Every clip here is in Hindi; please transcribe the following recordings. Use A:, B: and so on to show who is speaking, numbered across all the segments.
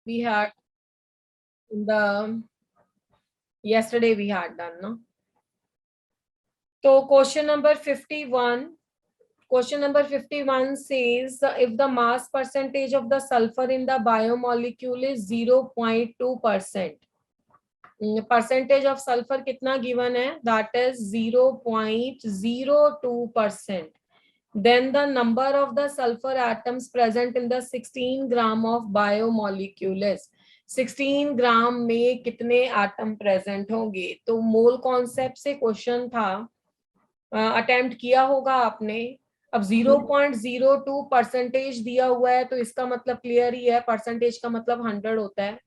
A: we had in the yesterday we had done, no? So question number 51. Question number 51 says if the mass percentage of the sulfur in the biomolecule is 0.2%. Percentage of sulfur कितना given है? That is 0.02%. Then the number of the sulfur atoms present in the 16 gram of biomolecule is 16 ग्राम में कितने एटम प्रेजेंट होंगे? तो मोल कॉन्सेप्ट से क्वेश्चन था, अटेम्प्ट किया होगा आपने। अब 0.02 परसेंटेज दिया हुआ है तो इसका मतलब क्लियर ही है, परसेंटेज का मतलब 100 होता है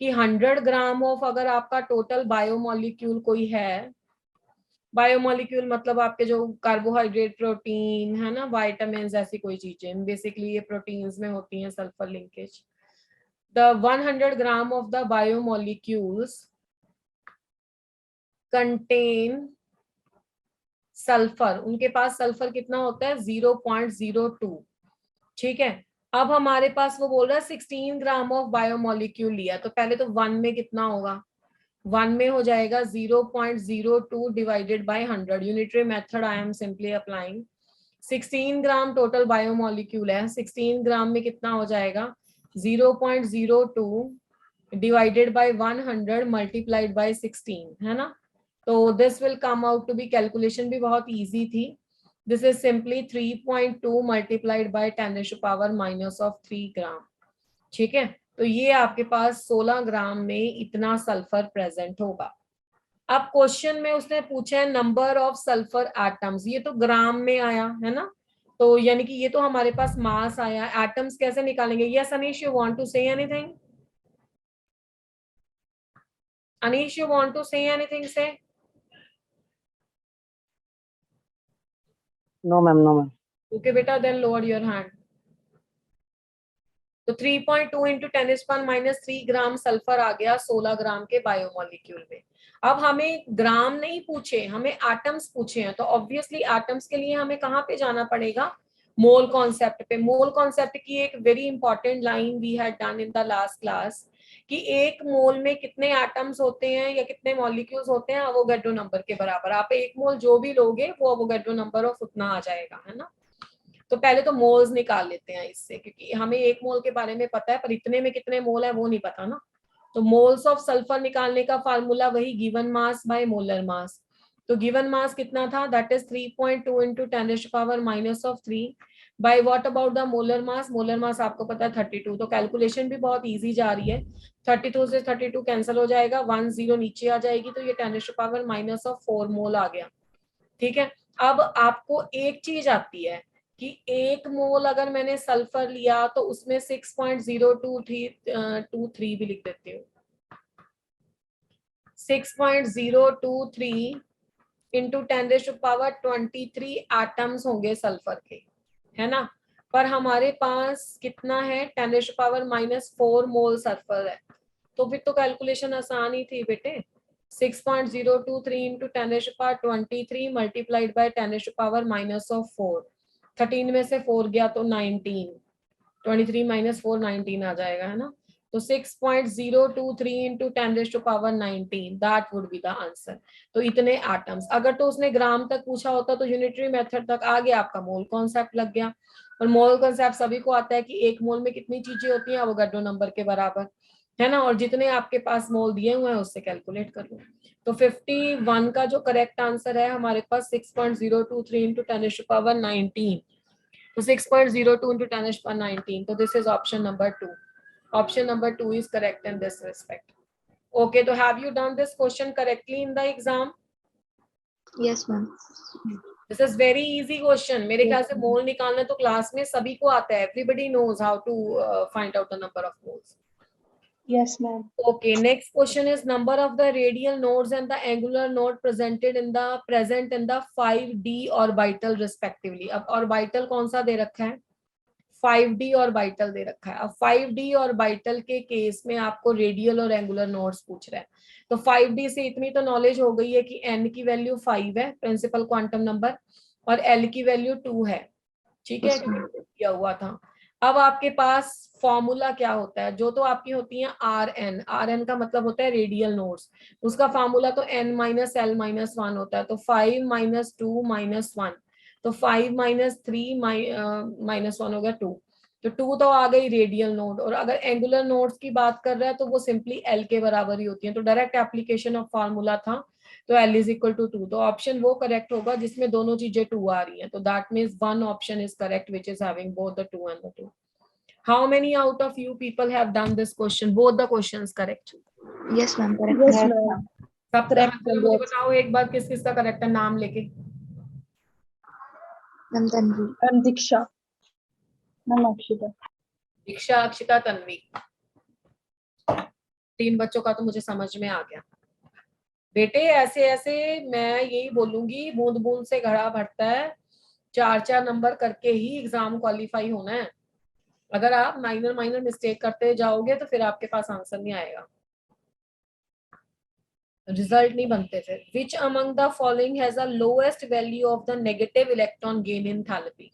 A: कि 100 ग्राम ऑफ अगर आपका टोटल बायोमोलिक्यूल कोई है, बायोमोलिक्यूल मतलब आपके जो कार्बोहाइड्रेट, प्रोटीन है ना, वाइटामिन, ऐसी कोई चीजें, बेसिकली ये प्रोटीन्स में होती हैं sulphur linkage. The 100 gram of the biomolecules contain sulphur, उनके पास सल्फर कितना होता है? 0.02। ठीक है, अब हमारे पास वो बोल रहा है 16 ग्राम ऑफ बायोमोलिक्यूल लिया, तो पहले तो 1 में कितना होगा? 1 में हो जाएगा 0.02 divided by 100। Unitary method I am simply applying. 16 gram total biomolecule है, 16 ग्राम में कितना हो जाएगा? 0.02 डिवाइडेड बाय 100 मल्टीप्लाइड बाय 16, है ना? तो this will come out to be, calculation भी बहुत इजी थी। This is simply 3.2 multiplied by 10⁻³ gram. ठीक है, तो ये आपके पास 16 ग्राम में इतना सल्फर प्रेजेंट होगा। अब क्वेश्चन में उसने पूछा है नंबर ऑफ सल्फर एटम्स, ये तो ग्राम में आया है ना, तो यानी कि ये तो हमारे पास मास आया। एटम्स कैसे निकालेंगे? Yes Anish, you want to say anything? Anish, you want to say anything? Say
B: no ma'am, no ma'am.
A: Okay बेटा, देन लोअर योर हैंड। तो 3.2 इंटू 10⁻³ ग्राम सल्फर आ गया 16 ग्राम के बायोमोलिक्यूल में। अब हमें ग्राम नहीं पूछे, हमें एटम्स पूछे हैं, तो ऑब्वियसली एटम्स के लिए हमें कहाँ पे जाना पड़ेगा? मोल कॉन्सेप्ट पे। मोल कॉन्सेप्ट की एक very important line we had done in the last class कि एक मोल में कितने एटम्स होते हैं या कितने मॉलिक्यूल्स होते हैं अवोगाड्रो नंबर के बराबर। आप एक मोल जो भी लोगे वो अवोगाड्रो नंबर ऑफ उतना आ जाएगा, है ना? तो पहले तो मोल्स निकाल लेते हैं इससे, क्योंकि हमें एक मोल के बारे में पता है पर इतने में कितने मोल है वो नहीं पता ना। तो मोल्स ऑफ सल्फर निकालने का फार्मूला वही given mass by molar mass. तो गिवन मास कितना था? That is 3.2 into 10⁻³ by what about the molar mass? Molar mass आपको पता है 32। तो कैलकुलेशन भी बहुत इजी जा रही है। 32 से 32 कैंसिल हो जाएगा, 1 0 नीचे आ जाएगी, तो ये 10⁻⁴ मोल आ गया। ठीक है, अब आपको एक चीज आती है कि एक मोल अगर मैंने सल्फर लिया तो उसमें 6.023 भी लिख देती हूँ, 6.023 इंटू 10⁻23 एटम्स होंगे सल्फर के, है ना? पर हमारे पास कितना है? 10⁻⁴ मोल सल्फर है। तो फिर तो कैलकुलेशन आसान ही थी बेटे। 6.023 इंटू 10⁻23 मल्टीप्लाइड बाय 10⁻⁴। 13 में से 4 गया तो 19, 23 - 4 19 आ जाएगा, है ना? तो 6.023 into 10⁻19 that would be the answer. तो इतने एटम्स। अगर तो उसने ग्राम तक पूछा होता तो यूनिटरी मेथड तक आ गया, आपका मोल कॉन्सेप्ट लग गया। और मोल कॉन्सेप्ट सभी को आता है कि एक मोल में कितनी चीजें होती हैं अवोगाड्रो नंबर के बराबर, है ना? और जितने आपके पास मोल दिए हुए हैं उससे कैलकुलेट कर लो। तो 51 का जो करेक्ट आंसर है हमारे पास 6.023 इंटू 10⁻19। तो 6.02 into 10⁻19. So this is option number 2. Option number 2 is correct in this respect. Okay, so have you done this question correctly in the exam?
C: Yes, ma'am.
A: This is very easy question. मेरे ख्याल से मोल निकालना तो क्लास में सभी को आता है. Everybody knows how to find out the number of moles.
C: Yes, ma'am.
A: Okay, next question is number of the radial nodes and the angular node present in the 5d orbital respectively. अब orbital कौन सा दे रखा है? 5d ऑर्बिटल दे रखा है। अब 5d ऑर्बिटल के केस में आपको रेडियल और एंगुलर नोड्स पूछ रहा है। तो 5d से इतनी तो नॉलेज हो गई है कि n की वैल्यू 5 है, प्रिंसिपल क्वांटम नंबर, और l की वैल्यू 2 है। ठीक है, किया हुआ था। अब आपके पास फॉर्मूला क्या होता है, जो तो आपकी होती है आर एन का मतलब होता है रेडियल नोड्स, उसका फॉर्मूला तो n minus L minus one होता है, तो 5 माइनस 2 माइनस 1, तो 5 माइनस 3 माइनस 1 हो गया 2, तो 2 तो आ गई रेडियल नोड। और अगर एंगुलर नोड्स की बात कर रहा है तो वो सिंपली एल के बराबर ही होती है, तो डायरेक्ट एप्लीकेशन ऑफ फॉर्मूला था, तो एल इज इक्वल टू 2, तो ऑप्शन वो करेक्ट होगा जिसमें दोनों चीजें 2 आ रही हैं, तो that means one option is correct which is having both the 2 and the 2। How many out of you people have done this question? Both the questions correct.
C: Yes, ma'am. Correct.
B: Yes,
C: Yes,
B: ma'am.
A: सब
B: Correct,
A: चलो मुझे
B: both.
A: बताओ एक बार किस किस का करेक्ट है, नाम लेके।
C: ma'am. Tanvi.
B: I'm Diksha. I'm Akshita.
A: दीक्षा, अक्षिता, तन्वी, 3 बच्चों का तो मुझे समझ में आ गया। बेटे ऐसे ऐसे मैं यही बोलूंगी, बूंद बूंद से घड़ा भरता है, 4-4 नंबर करके ही एग्जाम क्वालिफाई होना है। अगर आप माइनर माइनर मिस्टेक करते जाओगे तो फिर आपके पास आंसर नहीं आएगा, रिजल्ट नहीं बनते फिर। Which among the following has a lowest value of the negative electron gain enthalpy.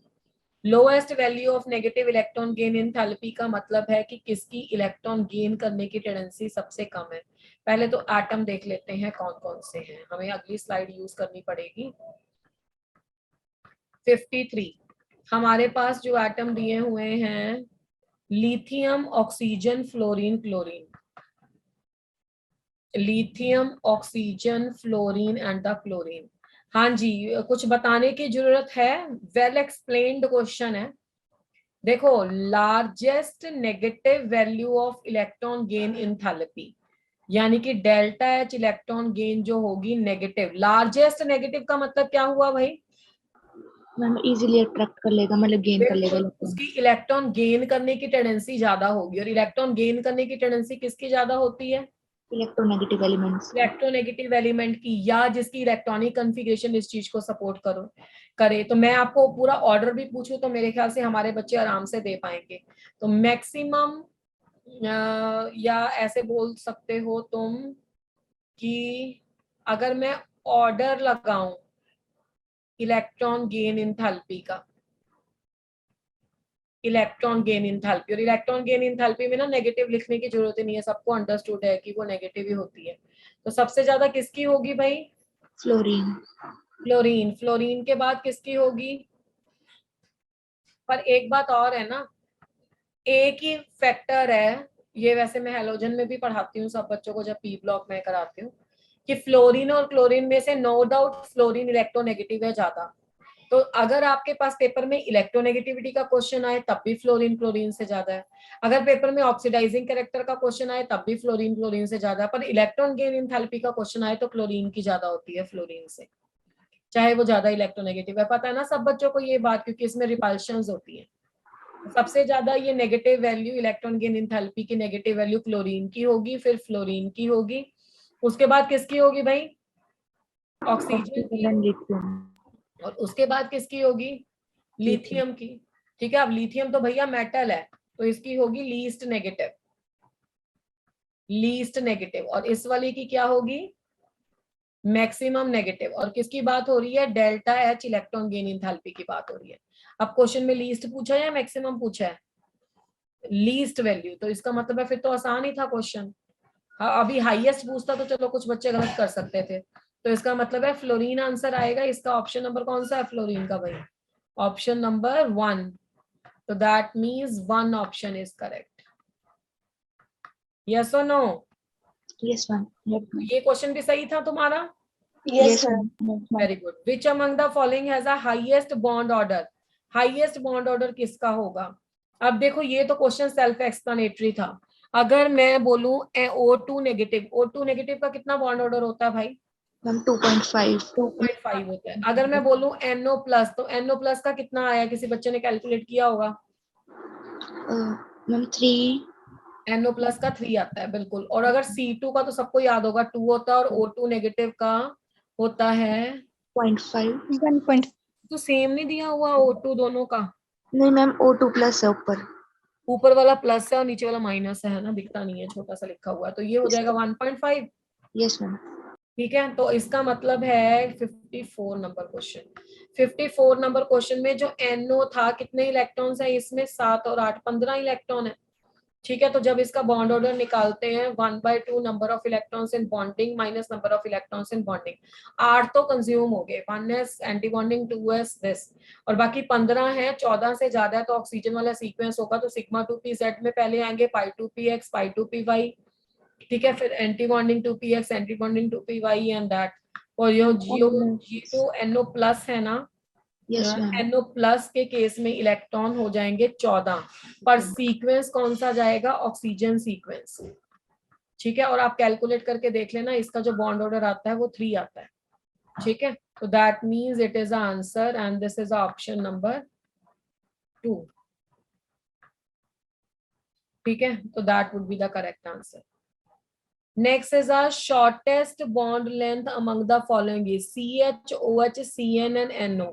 A: Lowest value of negative electron gain enthalpy का मतलब है कि किसकी इलेक्ट्रॉन गेन करने की टेंडेंसी सबसे कम है। पहले तो एटम देख लेते हैं कौन कौन से हैं, हमें अगली स्लाइड यूज करनी पड़ेगी। 53 हमारे पास जो एटम दिए हुए हैं, lithium, oxygen, fluorine, chlorine, lithium, oxygen, fluorine and the chlorine. हाँ जी, कुछ बताने की जरूरत है, वेल एक्सप्लेन्ड क्वेश्चन है। देखो, largest negative value of electron gain enthalpy, यानी कि डेल्टा एच इलेक्ट्रॉन गेन जो होगी नेगेटिव, लार्जेस्ट नेगेटिव का मतलब क्या हुआ भाई?
C: मैम इजीली अट्रैक्ट कर लेगा, मतलब गेन कर लेगा
A: बिल्कुल, उसकी इलेक्ट्रॉन गेन करने की टेंडेंसी ज्यादा होगी, और इलेक्ट्रॉन गेन करने की टेंडेंसी किसकी ज्यादा होती है?
C: Electronegative elements.
A: इलेक्ट्रोनेगेटिव एलिमेंट की, या जिसकी इलेक्ट्रॉनिक कॉन्फ़िगरेशन इस चीज को सपोर्ट करे। तो मैं आपको पूरा ऑर्डर भी पूछूं तो मेरे ख्याल से हमारे बच्चे आराम से दे पाएंगे। तो मैक्सिमम, या ऐसे बोल सकते हो तुम कि अगर मैं ऑर्डर लगाऊं इलेक्ट्रॉन गेन एंथैल्पी का, इलेक्ट्रॉन गेन एंथैल्पी, और इलेक्ट्रॉन गेन एंथैल्पी में ना नेगेटिव लिखने की जरूरत ही नहीं है, सबको अंडरस्टूड है कि वो नेगेटिव ही होती है। तो सबसे ज्यादा किसकी होगी भाई?
C: फ्लोरीन।
A: फ्लोरीन। फ्लोरीन के बाद किसकी होगी? पर एक बात और है ना, एक ही फैक्टर है, ये वैसे मैं हेलोजन में भी पढ़ाती हूँ सब बच्चों को जब पी ब्लॉक में कराती हूँ, कि फ्लोरीन और क्लोरीन में से नो डाउट फ्लोरीन इलेक्ट्रोनेगेटिव है ज्यादा। तो अगर आपके पास पेपर में इलेक्ट्रोनेगेटिविटी का क्वेश्चन आए तब भी फ्लोरीन क्लोरीन से ज्यादा है, अगर पेपर में ऑक्सीडाइजिंग कैरेक्टर का क्वेश्चन आए तब भी फ्लोरीन क्लोरीन से ज्यादा है, पर इलेक्ट्रॉन गेन एंथैल्पी का क्वेश्चन आए तो क्लोरीन की ज्यादा होती है फ्लोरीन से, चाहे वो ज्यादा इलेक्ट्रोनेगेटिव है। पता है ना सब बच्चों को ये बात, क्योंकि इसमें रिपल्शंस होती है। सबसे ज्यादा ये negative value electron gain enthalpy की नेगेटिव वैल्यू क्लोरीन की होगी, फिर फ्लोरीन की होगी, उसके बाद किसकी होगी भाई? ऑक्सीजन की,
C: लिथियम।
A: और उसके बाद किसकी होगी? लिथियम की। ठीक है, अब लिथियम तो भैया मेटल है, तो इसकी होगी लीस्ट नेगेटिव, लीस्ट नेगेटिव, और इस वाली की क्या होगी? Maximum negative. और किसकी बात हो रही है? Delta H electron gain enthalpy की बात हो रही है। अब क्वेश्चन में लीस्ट पूछा है या मैक्सिमम पूछा है? लीस्ट वैल्यू, तो इसका मतलब है फिर तो आसान ही था क्वेश्चन। हाँ, अभी हाईएस्ट पूछता तो चलो कुछ बच्चे गलत कर सकते थे, तो इसका मतलब है फ्लोरीन आंसर आएगा। इसका ऑप्शन नंबर कौन सा है फ्लोरीन का भाई? ऑप्शन नंबर 1, तो that means 1 option is correct. Yes और नो?
C: Yes ma'am.
A: ये क्वेश्चन भी सही था तुम्हारा?
B: Yes, ma'am.
A: Very good. Which among the following has a highest bond order? Highest bond order किसका होगा? अब देखो, ये तो क्वेश्चन सेल्फ एक्सप्लेनेटरी था। अगर मैं बोलूं O2 नेगेटिव, O2 नेगेटिव का कितना बॉन्ड ऑर्डर होता है भाई?
C: मैम 2.5।
A: 2.5 होता है। अगर मैं बोलूं NO प्लस, तो NO प्लस का कितना आया? किसी बच्चे ने कैलकुलेट किया होगा?
C: मैम 3।
A: NO प्लस का 3 आता है, बिल्कुल। और अगर C2 का तो सबको याद होगा 2 होता है, और O2 नेगेटिव का होता है
C: 0.5।
B: 1.5.
A: तो सेम नहीं दिया हुआ O2 दोनों का?
C: नहीं मैम O2 प्लस है ऊपर।
A: ऊपर वाला प्लस है और नीचे वाला माइनस है ना, दिखता नहीं है, छोटा सा लिखा हुआ है, तो ये हो जाएगा 1.5।
C: Yes ma'am.
A: ठीक है, तो इसका मतलब है 54 नंबर क्वेश्चन। 54 नंबर क्वेश्चन में जो NO था, कितने इलेक्ट्रॉन्स है इसमें, 7 और 8, 15 इलेक्ट्रॉन है। ठीक है, तो जब इसका बॉन्ड ऑर्डर निकालते हैं 1/2 number of electrons in bonding minus number of electrons in bonding, 8 तो कंज्यूम हो गए, 1s anti bonding, 2s this, और बाकी 15 है। 14 से ज्यादा है तो ऑक्सीजन वाला सीक्वेंस होगा, तो सिग्मा 2p z में पहले आएंगे, पाई 2px, पाई 2py। ठीक है, फिर anti bonding 2px, anti bonding 2py and that. और ये G2NO प्लस है ना,
C: यस मैम।
A: NO प्लस के केस में इलेक्ट्रॉन हो जाएंगे 14, पर सीक्वेंस कौन सा जाएगा, ऑक्सीजन सीक्वेंस। ठीक है, और आप कैलकुलेट करके देख लेना, इसका जो बॉन्ड ऑर्डर आता है वो 3 आता है। ठीक है, तो that means it is answer and this is option number 2। ठीक है, तो that would be the correct answer. Next is a shortest bond length among the following is CH OH CN and NO।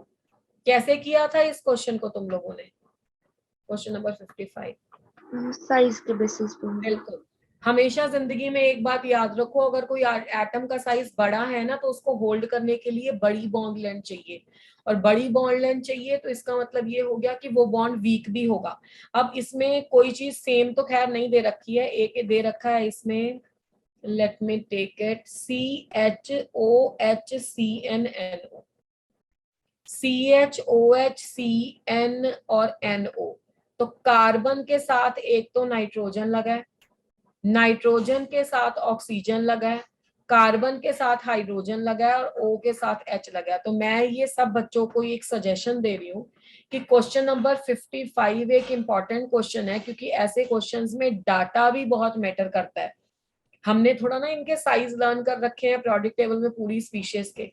A: कैसे किया था इस क्वेश्चन को तुम लोगों ने, क्वेश्चन नंबर 55?
C: साइज के बेसिस पे।
A: बिल्कुल, हमेशा जिंदगी में एक बात याद रखो, अगर कोई एटम का साइज बड़ा है ना, तो उसको होल्ड करने के लिए बड़ी बॉन्ड लेंथ चाहिए, और बड़ी बॉन्ड लेंथ चाहिए तो इसका मतलब ये हो गया कि वो बॉन्ड वीक भी होगा। अब इसमें कोई चीज सेम तो खैर नहीं दे रखी है, एक दे रखा है इसमें, let me take it, CHOHCNNO, CHOHCN और NO। तो कार्बन के साथ एक तो नाइट्रोजन लगा है, नाइट्रोजन के साथ ऑक्सीजन लगा है, कार्बन के साथ हाइड्रोजन लगा है, और O के साथ H लगा है। तो मैं ये सब बच्चों को एक सजेशन दे रही हूँ कि क्वेश्चन नंबर 55 एक इम्पॉर्टेंट क्वेश्चन है, क्योंकि ऐसे क्वेश्चंस में डाटा भी बहुत मैटर करता है। हमने थोड़ा ना इनके साइज लर्न कर रखे हैं पीरियोडिक टेबल में पूरी स्पीशीज के।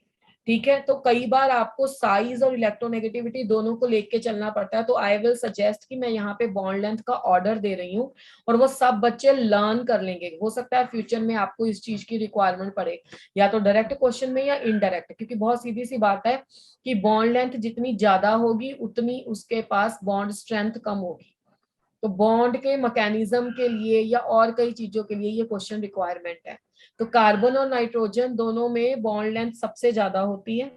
A: ठीक है, तो कई बार आपको साइज और इलेक्ट्रोनेगेटिविटी दोनों को लेके चलना पड़ता है, तो आई विल सजेस्ट कि मैं यहाँ पे बॉन्ड लेंथ का ऑर्डर दे रही हूँ, और वो सब बच्चे लर्न कर लेंगे। हो सकता है फ्यूचर में आपको इस चीज की रिक्वायरमेंट पड़े, या तो डायरेक्ट क्वेश्चन में या इनडायरेक्ट, क्योंकि बहुत सीधी सी बात है कि बॉन्ड लेंथ जितनी ज्यादा होगी उतनी उसके पास बॉन्ड स्ट्रेंथ कम होगी। तो बॉन्ड के मैकेनिज्म के लिए या और कई चीजों के लिए ये क्वेश्चन रिक्वायरमेंट है। तो कार्बन और नाइट्रोजन दोनों में बॉन्ड लेंथ सबसे ज्यादा होती है,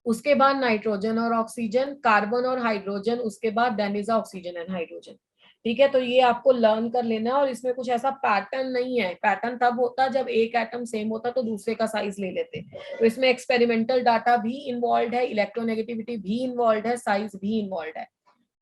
A: उसके बाद नाइट्रोजन और ऑक्सीजन, कार्बन और हाइड्रोजन, उसके बाद then is oxygen and hydrogen. ठीक है, तो ये आपको लर्न कर लेना है, और इसमें कुछ ऐसा पैटर्न नहीं है। पैटर्न तब होता जब एक एटम सेम होता तो दूसरे का साइज ले लेते। तो इसमें एक्सपेरिमेंटल डाटा भी इन्वॉल्व है, इलेक्ट्रोनेगेटिविटी भी इन्वॉल्व है, साइज भी इन्वॉल्व है।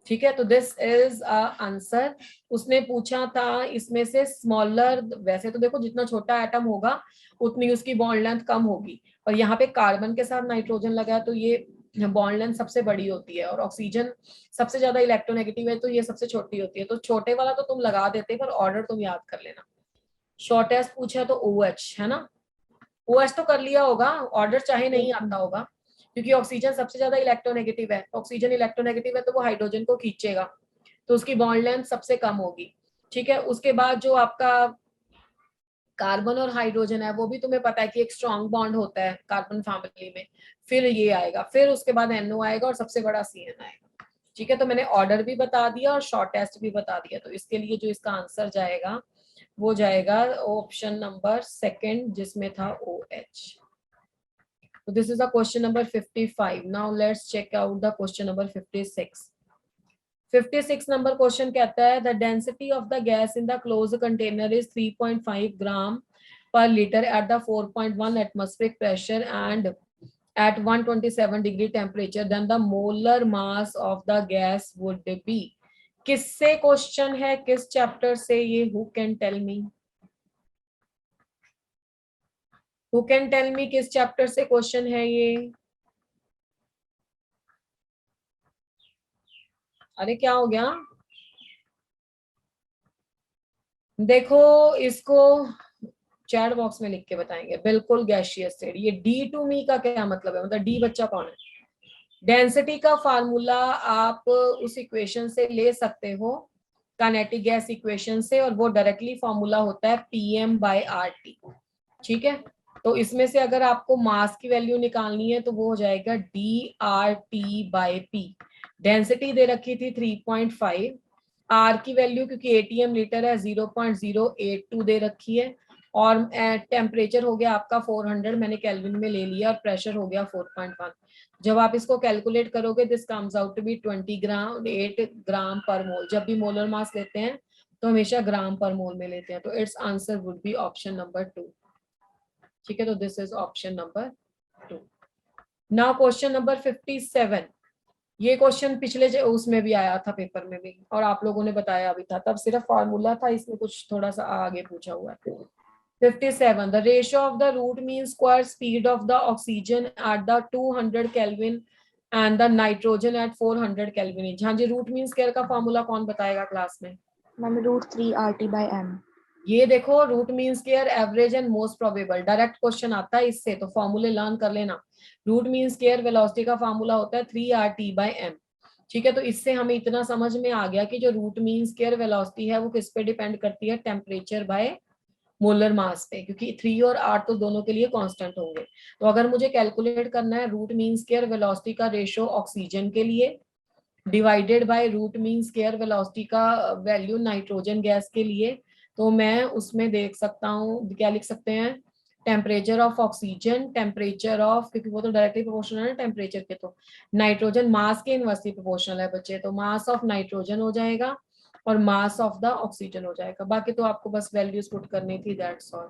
A: ठीक है, तो दिस इज आंसर। उसने पूछा था इसमें से स्मॉलर, वैसे तो देखो जितना छोटा एटम होगा उतनी उसकी बॉन्ड लेंथ कम होगी, और यहाँ पे कार्बन के साथ नाइट्रोजन लगा है तो ये बॉन्ड लेंथ सबसे बड़ी होती है, और ऑक्सीजन सबसे ज्यादा इलेक्ट्रोनेगेटिव है तो ये सबसे छोटी होती है। तो छोटे वाला तो तुम लगा देते, पर ऑर्डर तुम याद कर लेना। शॉर्टेस्ट पूछा तो OH है ना, OH तो कर लिया होगा, ऑर्डर चाहे नहीं आता होगा, क्योंकि ऑक्सीजन सबसे ज्यादा इलेक्ट्रोनेगेटिव है। ऑक्सीजन इलेक्ट्रोनेगेटिव है तो वो हाइड्रोजन को खींचेगा, तो उसकी बॉन्ड लेंथ सबसे कम होगी। ठीक है, उसके बाद जो आपका कार्बन और हाइड्रोजन है वो भी तुम्हें पता है कि एक स्ट्रॉन्ग बॉन्ड होता है कार्बन फैमिली में। फिर ये आएगा, फिर उसके बाद NO आएगा, और सबसे बड़ा CN आएगा। ठीक है, तो मैंने ऑर्डर भी बता दिया और शॉर्टेस्ट भी बता दिया, तो इसके लिए जो इसका आंसर जाएगा वो जाएगा ऑप्शन नंबर 2 जिसमें था OH। So this is a question number 55. Now let's check out the question number 56. 56 number question कहता है the density of the gas in the closed container is 3.5 gram per liter at the 4.1 atmospheric pressure and at 127 degree temperature, then the molar mass of the gas would be। किससे क्वेश्चन है, किस चैप्टर से ये, who can tell me? Who can tell me किस चैप्टर से क्वेश्चन है ये? अरे क्या हो गया? देखो इसको चैट बॉक्स में लिख के बताएंगे। बिल्कुल गैसियस स्टेट। ये D2me का क्या मतलब है, मतलब D बच्चा कौन है? डेंसिटी का फार्मूला आप उस इक्वेशन से ले सकते हो, काइनेटिक गैस इक्वेशन से, और वो डायरेक्टली फार्मूला होता है PM/RT। ठीक है, तो इसमें से अगर आपको मास की वैल्यू निकालनी है तो वो हो जाएगा DRT/P। डेंसिटी दे रखी थी 3.5, आर की वैल्यू क्योंकि ATM लीटर है 0.082 दे रखी है, और टेम्परेचर हो गया आपका 400, मैंने केल्विन में ले लिया, और प्रेशर हो गया 4.1। जब आप इसको कैलकुलेट करोगे this comes out to be 8 gram per mole. जब भी मोलर मास लेते हैं तो हमेशा ग्राम पर मोल में लेते हैं, तो it's answer would be option number 2। ठीक है, तो this is option number 2। Now question number 57। ये क्वेश्चन पिछले उसमें भी आया था पेपर में भी, और आप लोगों ने बताया भी था, तब सिर्फ फार्मूला था, इसमें कुछ थोड़ा सा आगे पूछा हुआ है। 57, the ratio of the root mean square speed of the oxygen at the 200 Kelvin and the nitrogen at 400 Kelvin each। हाँ जी, रूट मीन स्क्वायर का फॉर्मूला कौन बताएगा क्लास में?
C: Ma'am √3 RT/m।
A: ये देखो, root mean square average and most probable, direct question आता है इससे, तो फॉर्मूले लर्न कर लेना। रूट मीन स्क्वायर वेलोसिटी का फॉर्मूला होता है 3RT/m। ठीक है, तो इससे हमें इतना समझ में आ गया कि जो रूट मीन स्क्वायर वेलोसिटी है वो किस पे डिपेंड करती है? टेम्परेचर बाय मोलर मास पे, क्योंकि 3 और 8 तो दोनों के लिए कांस्टेंट होंगे। तो अगर मुझे कैलकुलेट करना है रूट मीन स्क्वायर वेलोसिटी का रेशियो ऑक्सीजन के लिए divided by root mean square velocity का वैल्यू नाइट्रोजन गैस के लिए, तो मैं उसमें देख सकता हूँ, क्या लिख सकते हैं? Temperature of oxygen, temperature of, क्योंकि वो तो डायरेक्टली प्रोपोर्शनल है टेम्परेचर के, तो नाइट्रोजन मास के इनवर्सली प्रोपोर्शनल है बच्चे, तो मास ऑफ नाइट्रोजन हो जाएगा और मास ऑफ द ऑक्सीजन हो जाएगा। बाकी तो आपको बस वैल्यूज पुट करनी थी, that's all.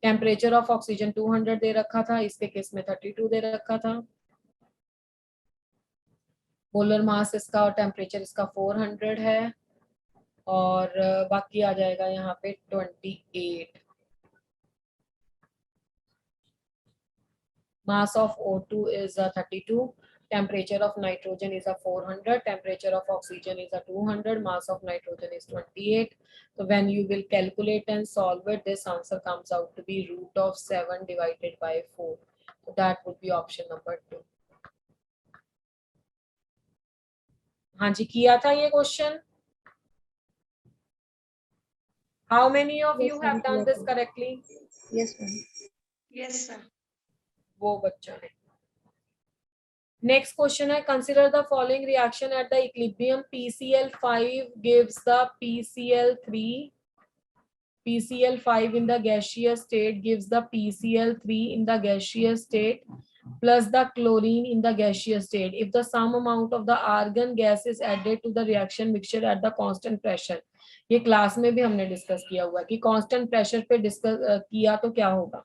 A: Temperature of oxygen 200 दे रखा था, इसके केस में 32 दे रखा था। मोलर मास इसका और टेम्परेचर इसका 400 है, और बाकी आ जाएगा यहाँ पे 28। Mass of O2 is 32, temperature of nitrogen is 400, temperature of oxygen is 200, mass of nitrogen is 28. So when you will calculate and solve it, this answer comes out to be √7 divided by 4. So that would be option number 2. हाँ जी, किया था ये question? How many of you have done this correctly?
C: Yes ma'am।
B: Yes sir।
A: वो बच्चा है। Next question है, consider the following reaction at the equilibrium. PCl5 gives the PCl3. PCl5 in the gaseous state gives the PCl3 in the gaseous state plus the chlorine in the gaseous state. If the sum amount of the argon gas is added to the reaction mixture at the constant pressure. ये क्लास में भी हमने डिस्कस किया हुआ है कि कांस्टेंट प्रेशर पे डिस्कस किया तो क्या होगा।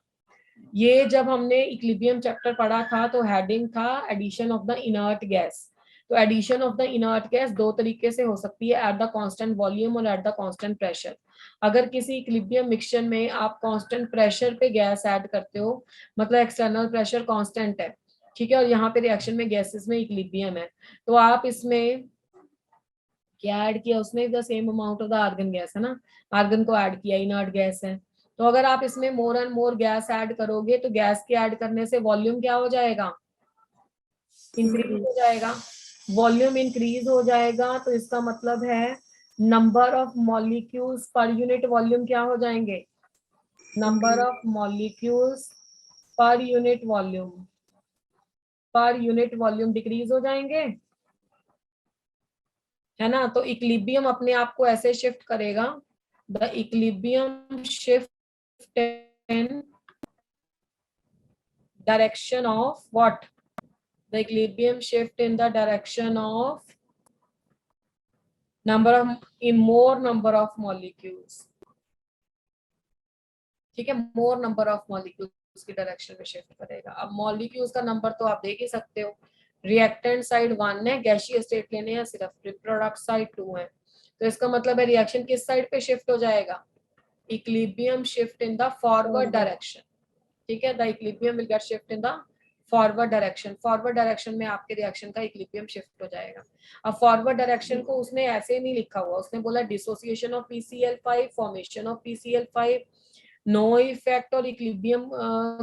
A: ये जब हमने इक्विलिब्रियम चैप्टर पढ़ा था तो हेडिंग था addition of the inert gas. तो addition of the inert gas दो तरीके से हो सकती है, एट द कांस्टेंट वॉल्यूम और एट द कांस्टेंट प्रेशर। अगर किसी इक्विलिब्रियम मिक्सचर में आप कांस्टेंट प्रेशर पे गैस ऐड करते हो, मतलब एक्सटर्नल प्रेशर कांस्टेंट है, ठीक है, और यहाँ पे रिएक्शन में गैसेस में इक्विलिब्रियम है, तो आप इसमें क्या ऐड किया? उसने the same amount of the argon gas है ना, आर्गन को ऐड किया, इनर्ट गैस है। तो अगर आप इसमें more and more gas add करोगे तो गैस के ऐड करने से वॉल्यूम क्या हो जाएगा? इंक्रीज हो जाएगा। वॉल्यूम इंक्रीज हो जाएगा तो इसका मतलब है number of molecules per unit volume क्या हो जाएंगे? Number of molecules per unit volume decrease हो जाएंगे, है ना। तो इक्विलिब्रियम अपने आप को ऐसे शिफ्ट करेगा, the equilibrium shift in direction of what? The equilibrium shift in the direction of more number of molecules, ठीक है, मोर नंबर ऑफ मॉलिक्यूल्स की डायरेक्शन में शिफ्ट करेगा। अब मॉलिक्यूल्स का नंबर तो आप देख ही सकते हो, रिएक्टेंट साइड 1 है, गैसीय स्टेट लेने हैं सिर्फ, प्रोडक्ट साइड 2 है, तो इसका मतलब है रिएक्शन किस साइड पे शिफ्ट हो जाएगा? Equilibrium shift in the forward direction, ठीक है, the equilibrium will get shift in the forward direction. Forward direction में आपके रिएक्शन का इक्विलिब्रियम शिफ्ट हो जाएगा। अब फॉरवर्ड डायरेक्शन को उसने ऐसे नहीं लिखा हुआ, उसने बोला dissociation of PCl5, formation of PCl5, no effect or equilibrium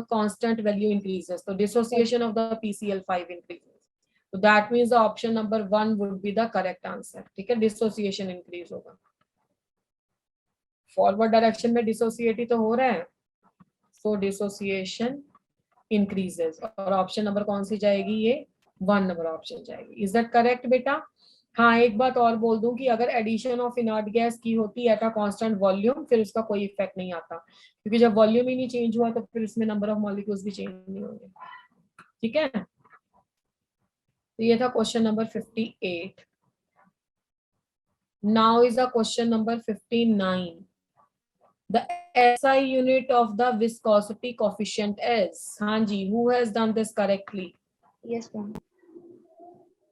A: constant value increases, so dissociation of the PCl5 increases, so that means the option number 1 would be the correct answer, ठीक है, dissociation increase होगा। फॉरवर्ड डायरेक्शन में डिसोसिएट तो हो रहा है, so dissociation increases, और ऑप्शन नंबर कौन सी जाएगी? ये 1 नंबर ऑप्शन जाएगी। इज दैट करेक्ट बेटा? हाँ, एक बात और बोल दूं कि अगर एडिशन ऑफ इनर्ट गैस की होती है एट अ कांस्टेंट वॉल्यूम, फिर उसका कोई इफेक्ट नहीं आता, क्योंकि जब वॉल्यूम ही नहीं चेंज हुआ तो फिर इसमें नंबर ऑफ मॉलिक्यूल्स भी चेंज नहीं होंगे। ठीक है, तो ये था question number 58। Now is a question number 59। The SI unit of the viscosity coefficient is, हाँ जी, who has done this correctly?
C: Yes ma'am.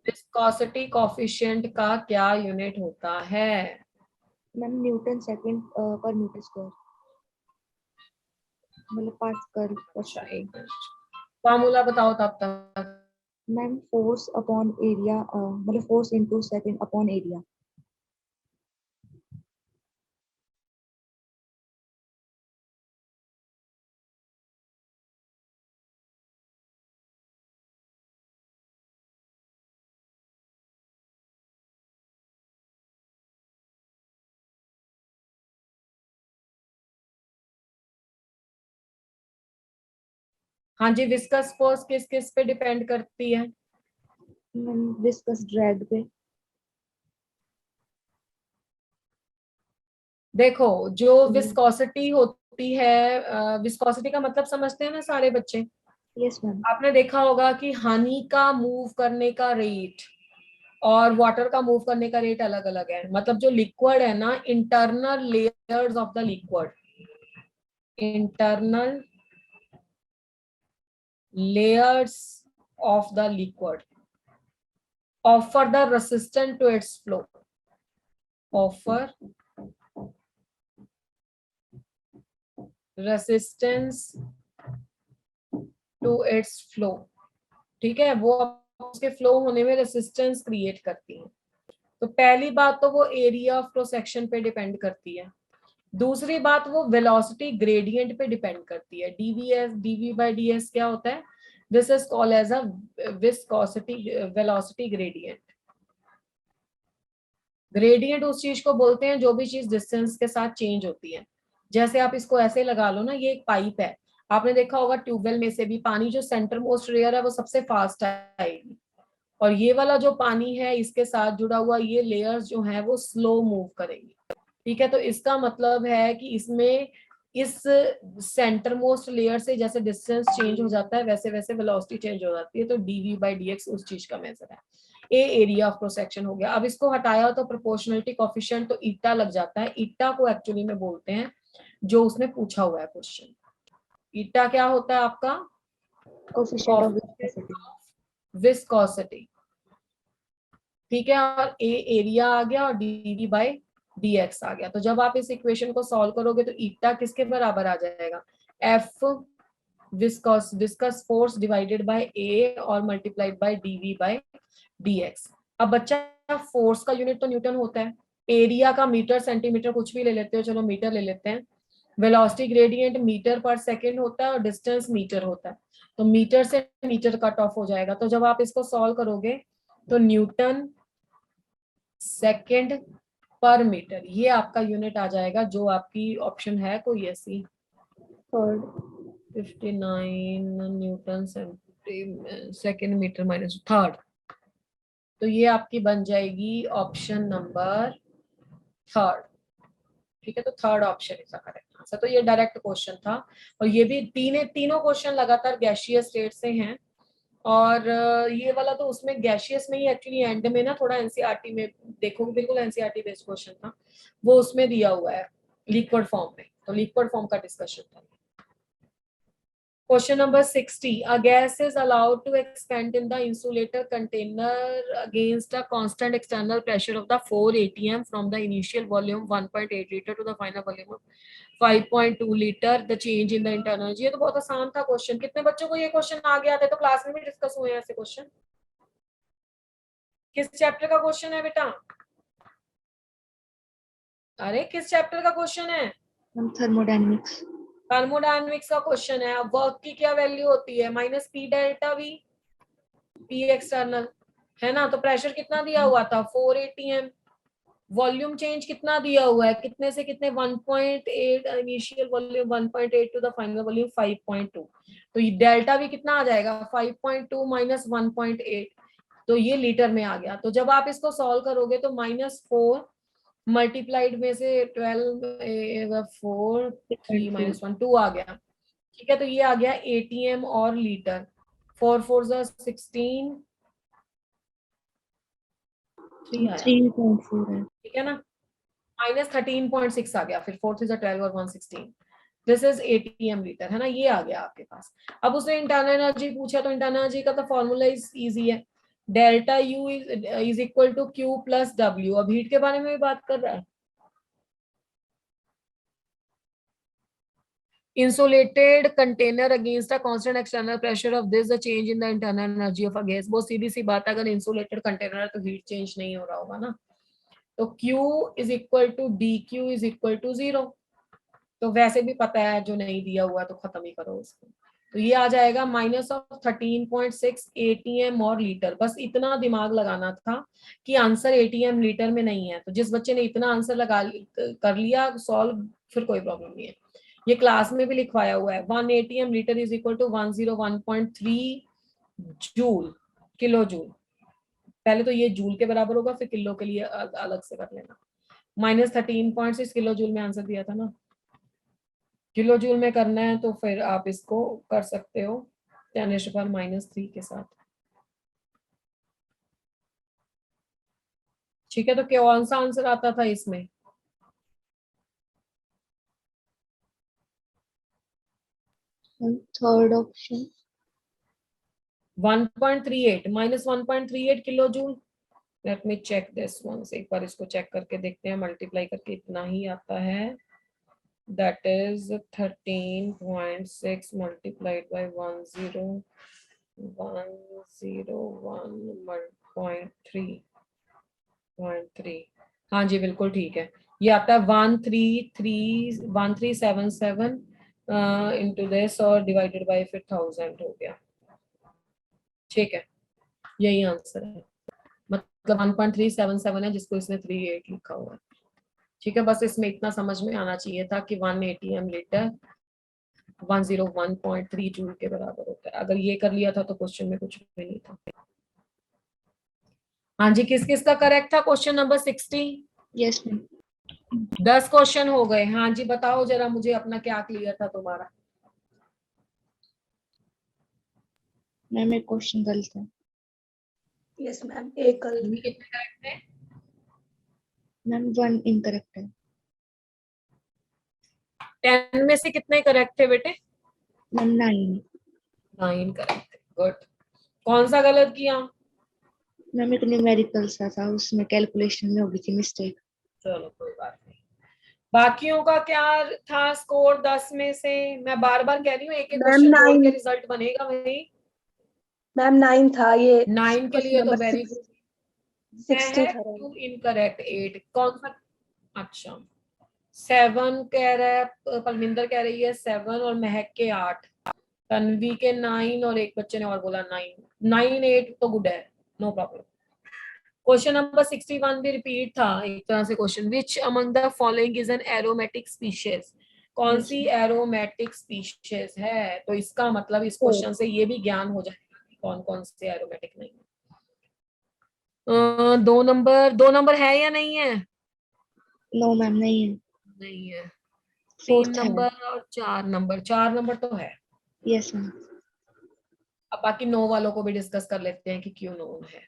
A: Viscosity coefficient का क्या यूनिट होता है?
C: मैम न्यूटन सेकंड पर मीटर स्क्वायर, मतलब पास्कल पर
A: अच्छा, एक
C: सेकंड।
A: मिनट, फॉर्मूला बताओ तब तक।
C: मैम फोर्स अपॉन एरिया, मतलब force into second upon area.
A: हाँ जी, विस्कस फोर्स किस किस पे डिपेंड करती है?
C: मैम विस्कस ड्रैग पे।
A: देखो, जो विस्कोसिटी होती है, विस्कोसिटी का मतलब समझते हैं ना सारे बच्चे?
C: Yes ma'am.
A: आपने देखा होगा कि हनी का मूव करने का रेट और वाटर का मूव करने का रेट अलग अलग है। मतलब जो लिक्विड है ना, internal layers of the liquid, internal layers of the liquid offer the resistance to its flow, offer resistance to its flow। ठीक है, वो उसके फ्लो होने में रेसिस्टेंस क्रिएट करती है। तो पहली बात तो वो एरिया ऑफ क्रॉस सेक्शन पे डिपेंड करती है। दूसरी बात, वो वेलोसिटी ग्रेडियंट पे डिपेंड करती है। डीवीएस, डीवी बाई डीएस क्या होता है? This is called as a viscosity velocity gradient. Gradient उस चीज को बोलते हैं जो भी चीज डिस्टेंस के साथ चेंज होती है। जैसे आप इसको ऐसे लगा लो ना, ये एक पाइप है, आपने देखा होगा ट्यूबवेल में से भी पानी जो सेंटर मोस्ट लेयर है वो सबसे फास्ट आएगी, और ये वाला जो पानी है इसके साथ जुड़ा हुआ ये लेयर्स जो है वो स्लो मूव करेंगी। ठीक है, तो इसका मतलब है कि इसमें इस सेंटर मोस्ट लेयर से जैसे डिस्टेंस चेंज हो जाता है वैसे वैसे वेलोसिटी चेंज हो जाती है। तो डीवी बाई डीएक्स उस चीज का मेजर है। ए एरिया ऑफ क्रॉस सेक्शन हो गया। अब इसको हटाया तो प्रोपोर्शनलिटी कोएफिशिएंट तो ईटा लग जाता है। ईटा को एक्चुअली में बोलते हैं जो उसने पूछा हुआ है क्वेश्चन। ईटा क्या होता है आपका?
C: Coefficient of viscosity.
A: विस्कोसिटी। ठीक है, और ए एरिया आ गया और डीवी बाई डीएक्स आ गया। तो जब आप इस इक्वेशन को सॉल्व करोगे तो ईटा किसके बराबर आ जाएगा? F viscous force divided by A और multiplied by dv by dx. अब बच्चा, फोर्स का यूनिट तो न्यूटन होता है, एरिया का मीटर सेंटीमीटर कुछ भी ले लेते हो, चलो मीटर ले लेते हैं। वेलोसिटी ग्रेडियंट मीटर पर सेकंड होता है और डिस्टेंस मीटर होता है, तो मीटर से मीटर कट ऑफ हो जाएगा। तो जब आप इसको सॉल्व करोगे तो न्यूटन सेकंड पर मीटर ये आपका यूनिट आ जाएगा, जो आपकी ऑप्शन है कोई ऐसी।
C: Third.
A: 59 newton second metre minus third. तो ये आपकी बन जाएगी ऑप्शन नंबर थर्ड। ठीक है, तो थर्ड ऑप्शन इसका करेक्ट आंसर। तो ये डायरेक्ट क्वेश्चन था, और ये भी तीनों क्वेश्चन लगातार गैसियस स्टेट से हैं। और ये वाला तो उसमें गैसियस में ही एक्चुअली एंड में ना थोड़ा एनसीईआरटी में देखोगे, बिल्कुल एनसीईआरटी बेस्ड क्वेश्चन था, वो उसमें दिया हुआ है लिक्विड फॉर्म में, तो लिक्विड फॉर्म का डिस्कशन था। Question number 60. A gas is allowed to expand in the insulator container against a constant external pressure of the 4 atm from the initial volume 1.8 liter to the final volume of 5.2 liter. The change in the internal energy. ये तो बहुत आसान था क्वेश्चन। कितने बच्चों को ये क्वेश्चन आ गया था? तो क्लास में भी डिस्कस हुए हैं ऐसे क्वेश्चन। किस चैप्टर का क्वेश्चन है बेटा? अरे किस चैप्टर का क्वेश्चन है?
C: थर्मोडायनेमिक्स।
A: थर्मोडायनेमिक्स का क्वेश्चन है। अब वर्क की क्या वैल्यू होती है? Minus P delta we, P external, है ना? तो प्रेशर कितना दिया हुआ था? 4 atm। वॉल्यूम चेंज कितना दिया हुआ है? कितने से कितने? 1.8 initial volume 1.8 to the final volume 5.2। तो ये डेल्टा भी कितना आ जाएगा? 5.2 माइनस 1.8। तो ये लीटर में आ गया। तो जब आप इसको सॉल्व करोगे तो -4 मल्टीप्लाइड में से 12 4 3 -1 2 आ गया। ठीक है, तो ये आ गया ATM और लीटर। 4 4 16 3 आया,
C: 3.4 है।
A: ठीक है ना, -13.6 आ गया, फिर 4 3 12 और 1 16। दिस इज ATM लीटर, है ना, ये आ गया आपके पास। अब उसने इंटरनल एनर्जी पूछा, तो इंटरनल एनर्जी का तो फॉर्मूला इजी है, delta U is equal to Q plus W। अब हीट के बारे में भी बात कर रहा है। Insulated container against a constant external pressure of this, the change in the internal energy of a gas। बहुत सीधी सी बात है, अगर insulated container है तो हीट चेंज नहीं हो रहा होगा ना। तो Q is equal to DQ is equal to 0। तो वैसे भी पता है, जो नहीं दिया हुआ तो खत्म ही करो उसको। तो ये आ जाएगा -13.6 ATM और लीटर। बस इतना दिमाग लगाना था कि आंसर ATM लीटर में नहीं है। तो जिस बच्चे ने इतना आंसर लगा कर लिया सॉल्व, फिर कोई प्रॉब्लम नहीं है। ये क्लास में भी लिखवाया हुआ है, 1 ATM litre is equal to 101.3 joule, kilo joule. पहले तो ये जूल के बराबर होगा, फिर किलो के लिए अलग से कर लेना। -13.6 किलो जूल में आंसर दिया था ना। किलो जूल में करना है तो फिर आप इसको कर सकते हो 10⁻³ के साथ। ठीक है, तो कौन सा आंसर आता था इसमें?
C: Third option
A: 1.38 -1.38 kilo joule. Let me check this once, एक बार इसको चेक करके देखते हैं, मल्टीप्लाई करके इतना ही आता है, that is 13.6 multiplied by 101.3। हाँ जी बिल्कुल ठीक है, ये आता है 1377 इंटू दिस और डिवाइडेड बाय फिर 1000 हो गया। ठीक है, यही आंसर है, मतलब 1.377 है जिसको इसने 38 लिखा हुआ है। ठीक है, बस इसमें इतना समझ में आना चाहिए था कि 1 ATM लीटर 101.3 जूल के बराबर होता है। अगर ये कर लिया था तो क्वेश्चन में कुछ भी नहीं था। हाँ जी, किस किस का करेक्ट था question number 60?
C: Yes ma'am.
A: 10 question हो गए। हाँ जी, बताओ जरा मुझे अपना क्या क्लियर था तुम्हारा।
C: मैम एक क्वेश्चन गलत है।
B: यस मैम, एक कल
A: कितने करेक्ट है?
C: मैम 1 इनकरेक्ट है।
A: 10 में से कितने करेक्ट थे बेटे?
C: मैम 9।
A: 9 करेक्ट थे, गुड। कौन सा गलत किया?
C: मैम एक न्यूमेरिकल सा था, उसमें कैलकुलेशन में हो गई थी मिस्टेक।
A: चलो कोई बात नहीं। बाकियों का क्या था स्कोर 10 में से? मैं बार बार कह रही हूँ, एक एक
B: मैम
A: क्वेश्चन जोड़
B: 9,
A: के रिजल्ट बनेगा वही।
B: मैम 9 था ये।
A: 9 के लिए तो वेरी गुड।
B: 60
A: है
B: था।
A: 2 इनकरेक्ट, 8 कौन सा? अच्छा 7 कह रहा है, परमिंदर कह रही है 7 और महक के 8, तन्वी के 9 और एक बच्चे ने और बोला 9 8 तो गुड है, नो प्रॉब्लम। क्वेश्चन नंबर 61 भी रिपीट था एक तरह से question, which among the following is an aromatic species. कौन सी एरोमेटिक स्पीशीज है? तो इसका मतलब इस क्वेश्चन से ये भी ज्ञान हो जाएगा कि कौन कौन से एरोमेटिक नहीं है। 2 नंबर है या नहीं है?
C: नो मैम नहीं है।
A: नहीं है। 3
C: 4th है।
A: नंबर और 4 नंबर तो है।
C: Yes ma'am.
A: अब बाकी 9 वालों को भी डिस्कस कर लेते हैं कि क्यों 9 है।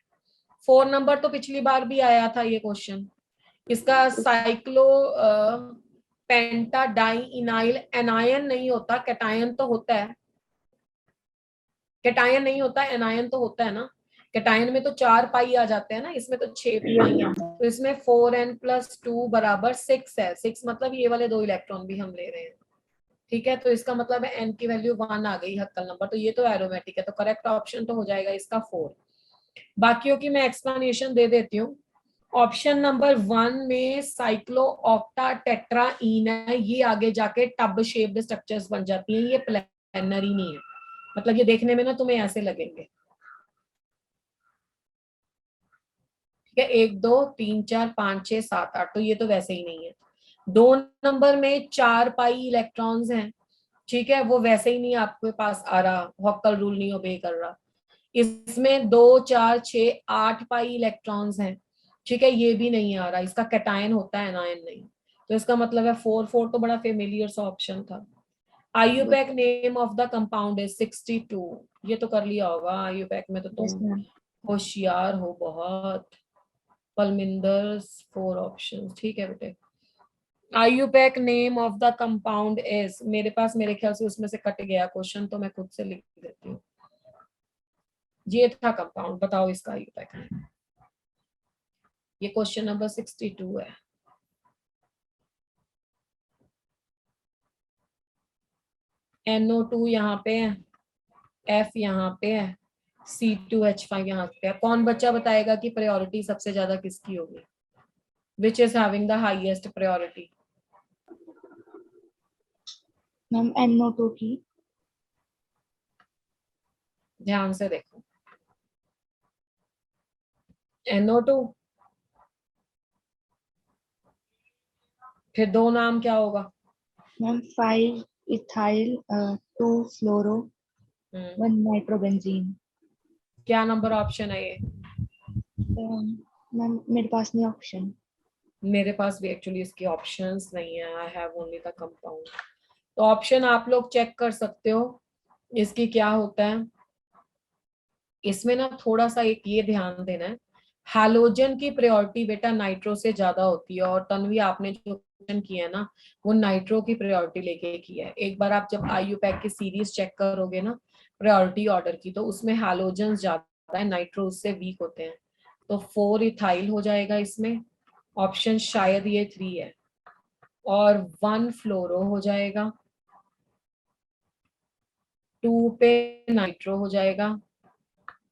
A: 4 नंबर तो पिछली बार भी आया था ये क्वेश्चन। इसका साइक्लो पेंटा डाई इनाइल एनायन नहीं होता, कैटायन तो होता है। कैटायन नहीं होता, एनायन तो होता है ना। कैटायन में तो 4 पाई आ जाते हैं ना, इसमें तो 6 पाई है। तो इसमें 4n+2 बराबर 6 है। 6 मतलब ये वाले 2 इलेक्ट्रॉन भी हम ले रहे हैं। ठीक है, तो इसका मतलब है n की वैल्यू 1 आ गई हक्कल नंबर, तो ये तो एरोमेटिक है। तो करेक्ट ऑप्शन तो हो जाएगा इसका 4। बाकियों की मैं एक्सप्लेनेशन दे देती हूँ। ऑप्शन नंबर 1 में साइक्लो ऑक्टा टेट्राईन है, ये आगे जाके टब शेप्ड स्ट्रक्चर्स बन जाती हैं, ये प्लेनरी नहीं है। मतलब ये देखने में ना तुम्हें ऐसे लगेंगे। ठीक है, 1 2 3 4 5 6 7 8, तो ये तो वैसे ही नहीं है। 2 नंबर में 4 पाई इलेक्ट्रॉन्स हैं। ठीक है, वो वैसे ही नहीं आपके पास आ रहा, हॉक्कल रूल नहीं ओबे कर रहा। इसमें 2 4 6 8 पाई इलेक्ट्रॉन्स हैं, ठीक है, ये भी नहीं आ रहा, इसका कैटायन होता है एनायन नहीं, तो इसका मतलब है 4 4 तो बड़ा फेमिलियर सा ऑप्शन था। IUPAC name of the compound is 62, ये तो कर लिया होगा, आईयूपैक में तो
C: Yes,
A: तुम
C: ma'am.
A: होशियार हो बहुत। पलमिंदर 4 ऑप्शन, ठीक है बेटे। IUPAC name of the compound is, मेरे पास मेरे ख्याल से उसमें से कट गया क्वेश्चन, तो मैं खुद से लिख देती हूँ। ये था कंपाउंड, बताओ इसका आईयूपैक नेम। ये क्वेश्चन नंबर 62 है। NO2 यहाँ पे है, F यहाँ पे है, C2H5 यहाँ पे है। कौन बच्चा बताएगा कि प्रायोरिटी सबसे ज्यादा किसकी होगी? Which is having the highest priority?
C: Ma'am, NO2 की।
A: ध्यान से देखो, NO2, फिर दो नाम क्या होगा?
C: Ma'am, 5 ethyl, 2 fluoro, 1 nitrobenzene.
A: क्या नंबर ऑप्शन है ये?
C: मैम मेरे पास नहीं ऑप्शन।
A: मेरे पास भी एक्चुअली इसके ऑप्शंस नहीं है, I have only the compound. तो ऑप्शन आप लोग चेक कर सकते हो, इसकी क्या होता है। इसमें ना थोड़ा सा एक ये ध्यान देना है, हैलोजन की प्रायोरिटी बेटा नाइट्रो से ज्यादा होती है, और तन्वी आपने जो क्वेश्चन किया है ना वो नाइट्रो की प्रायोरिटी लेके किया है। एक बार आप जब आईयूपैक की सीरीज चेक करोगे ना प्रायोरिटी ऑर्डर की, तो उसमें हैलोजन ज्यादा है, नाइट्रो उससे वीक होते हैं। तो 4 इथाइल हो जाएगा इसमें, ऑप्शन शायद ये 3 है, और 1 फ्लोरो हो जाएगा, 2 पे नाइट्रो हो जाएगा,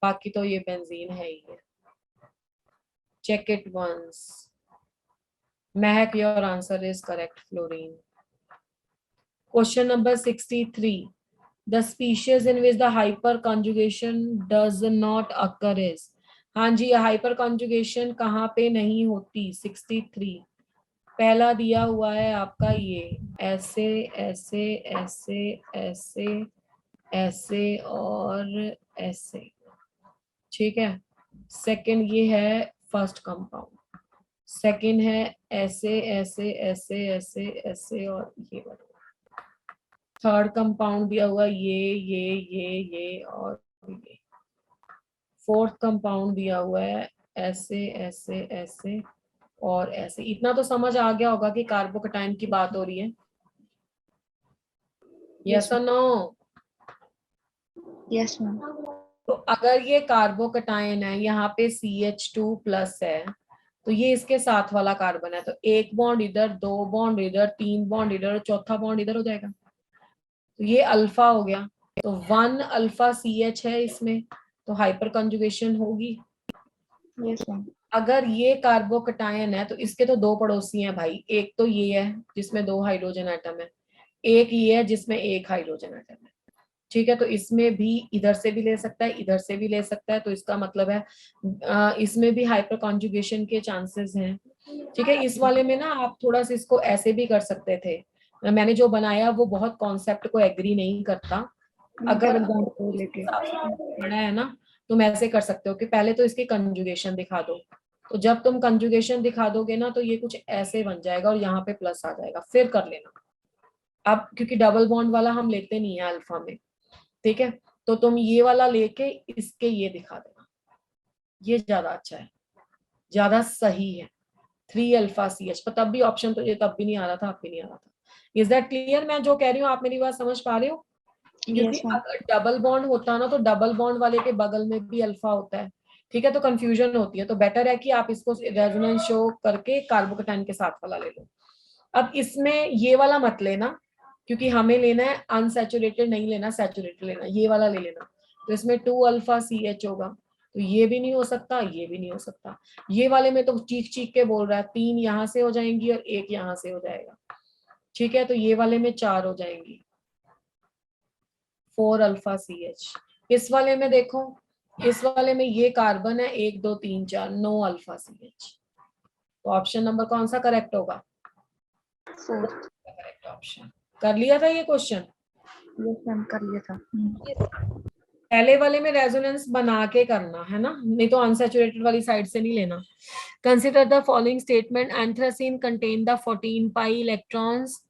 A: बाकी तो ये बेंजीन है ही है। Check it once. Mahak, your answer is correct, fluorine. Question number 63, the species in which the hyper conjugation does not occur is. हाँ जी, हाइपर कॉन्जुगेशन कहाँ पे नहीं होती? 63 पहला दिया हुआ है आपका ये, ऐसे ऐसे ऐसे ऐसे ऐसे और ऐसे, ठीक है। सेकंड ये है फर्स्ट कंपाउंड, सेकंड है ऐसे ऐसे ऐसे ऐसे ऐसे और ये वाला। थर्ड कंपाउंड दिया हुआ ये और ये। फोर्थ कंपाउंड दिया हुआ है ऐसे ऐसे ऐसे और ऐसे। इतना तो समझ आ गया होगा कि कार्बोकटाइन की बात हो रही है। यस और नो?
C: Yes ma'am.
A: तो अगर ये कार्बोकटाइन है, यहाँ पे CH2 प्लस है, तो ये इसके साथ वाला कार्बन है, तो एक बॉन्ड इधर, दो बॉन्ड इधर, तीन बॉन्ड इधर, चौथा बॉन्ड इधर हो जाएगा, तो ये अल्फा हो गया। तो 1 अल्फा CH है इसमें, तो हाइपर कंजुगेशन होगी।
C: Yes ma'am.
A: अगर ये कार्बोकटायन है तो इसके तो दो पड़ोसी हैं भाई, एक तो ये है जिसमें 2 हाइड्रोजन एटम है, एक ये है जिसमें 1 हाइड्रोजन एटम है, ठीक है। तो इसमें भी इधर से भी ले सकता है, इधर से भी ले सकता है, तो इसका मतलब है इसमें भी हाइपर कॉन्जुगेशन के चांसेस हैं, ठीक है। इस वाले में ना आप थोड़ा सा इसको ऐसे भी कर सकते थे, मैंने जो बनाया वो बहुत कॉन्सेप्ट को एग्री नहीं करता। अगर
C: डबल बॉन्ड को लेके।
A: पढ़ा है ना, तुम ऐसे कर सकते हो कि पहले तो इसकी कंजुगेशन दिखा दो, तो जब तुम कंजुगेशन दिखा दोगे ना तो ये कुछ ऐसे बन जाएगा और यहाँ पे प्लस आ जाएगा, फिर कर लेना। अब क्योंकि डबल बॉन्ड वाला हम लेते नहीं है अल्फा में, ठीक है, तो तुम ये वाला लेके इसके ये दिखा देना, ये ज्यादा अच्छा है, ज्यादा सही है। 3 अल्फा CH, पर तब भी ऑप्शन तो ये तब भी नहीं आ रहा था, अब भी नहीं आ रहा था। Is that clear? मैं जो कह रही हूँ आप मेरी बात समझ पा रहे हो? क्योंकि
C: यस मैम।
A: अगर डबल बॉन्ड होता ना तो डबल बॉन्ड वाले के बगल में भी अल्फा होता है, ठीक है, तो कंफ्यूजन होती है। तो बेटर है कि आप इसको रेजोनेंस शो करके कार्बोकटाइन के साथ वाला ले लो। अब इसमें ये वाला मत लेना, क्योंकि हमें लेना है अनसैचुरेटेड, नहीं लेना सैचुरेटेड लेना, ये वाला ले लेना। तो इसमें 2 अल्फा CH होगा, तो ये भी नहीं हो सकता, ये भी नहीं हो सकता। ये वाले में तो चीख चीख के बोल रहा है 3 यहाँ से हो जाएंगी और 1 यहाँ से हो जाएगा, ठीक है। तो ये वाले में 4 हो जाएंगी, 4 अल्फा CH। इस वाले में देखो, इस वाले में ये कार्बन है 1 2 3 4, 9 अल्फा CH। तो ऑप्शन नंबर कौन सा करेक्ट होगा?
C: फोर्थ।
A: Correct option. कर लिया था ये क्वेश्चन?
C: यस मैम कर लिया था।
A: पहले वाले में रेजोनेंस बना के करना है ना, नहीं तो अनसैचुरेटेड वाली साइड से नहीं लेना. Consider the following statement. Anthracene contain the 14 pi electrons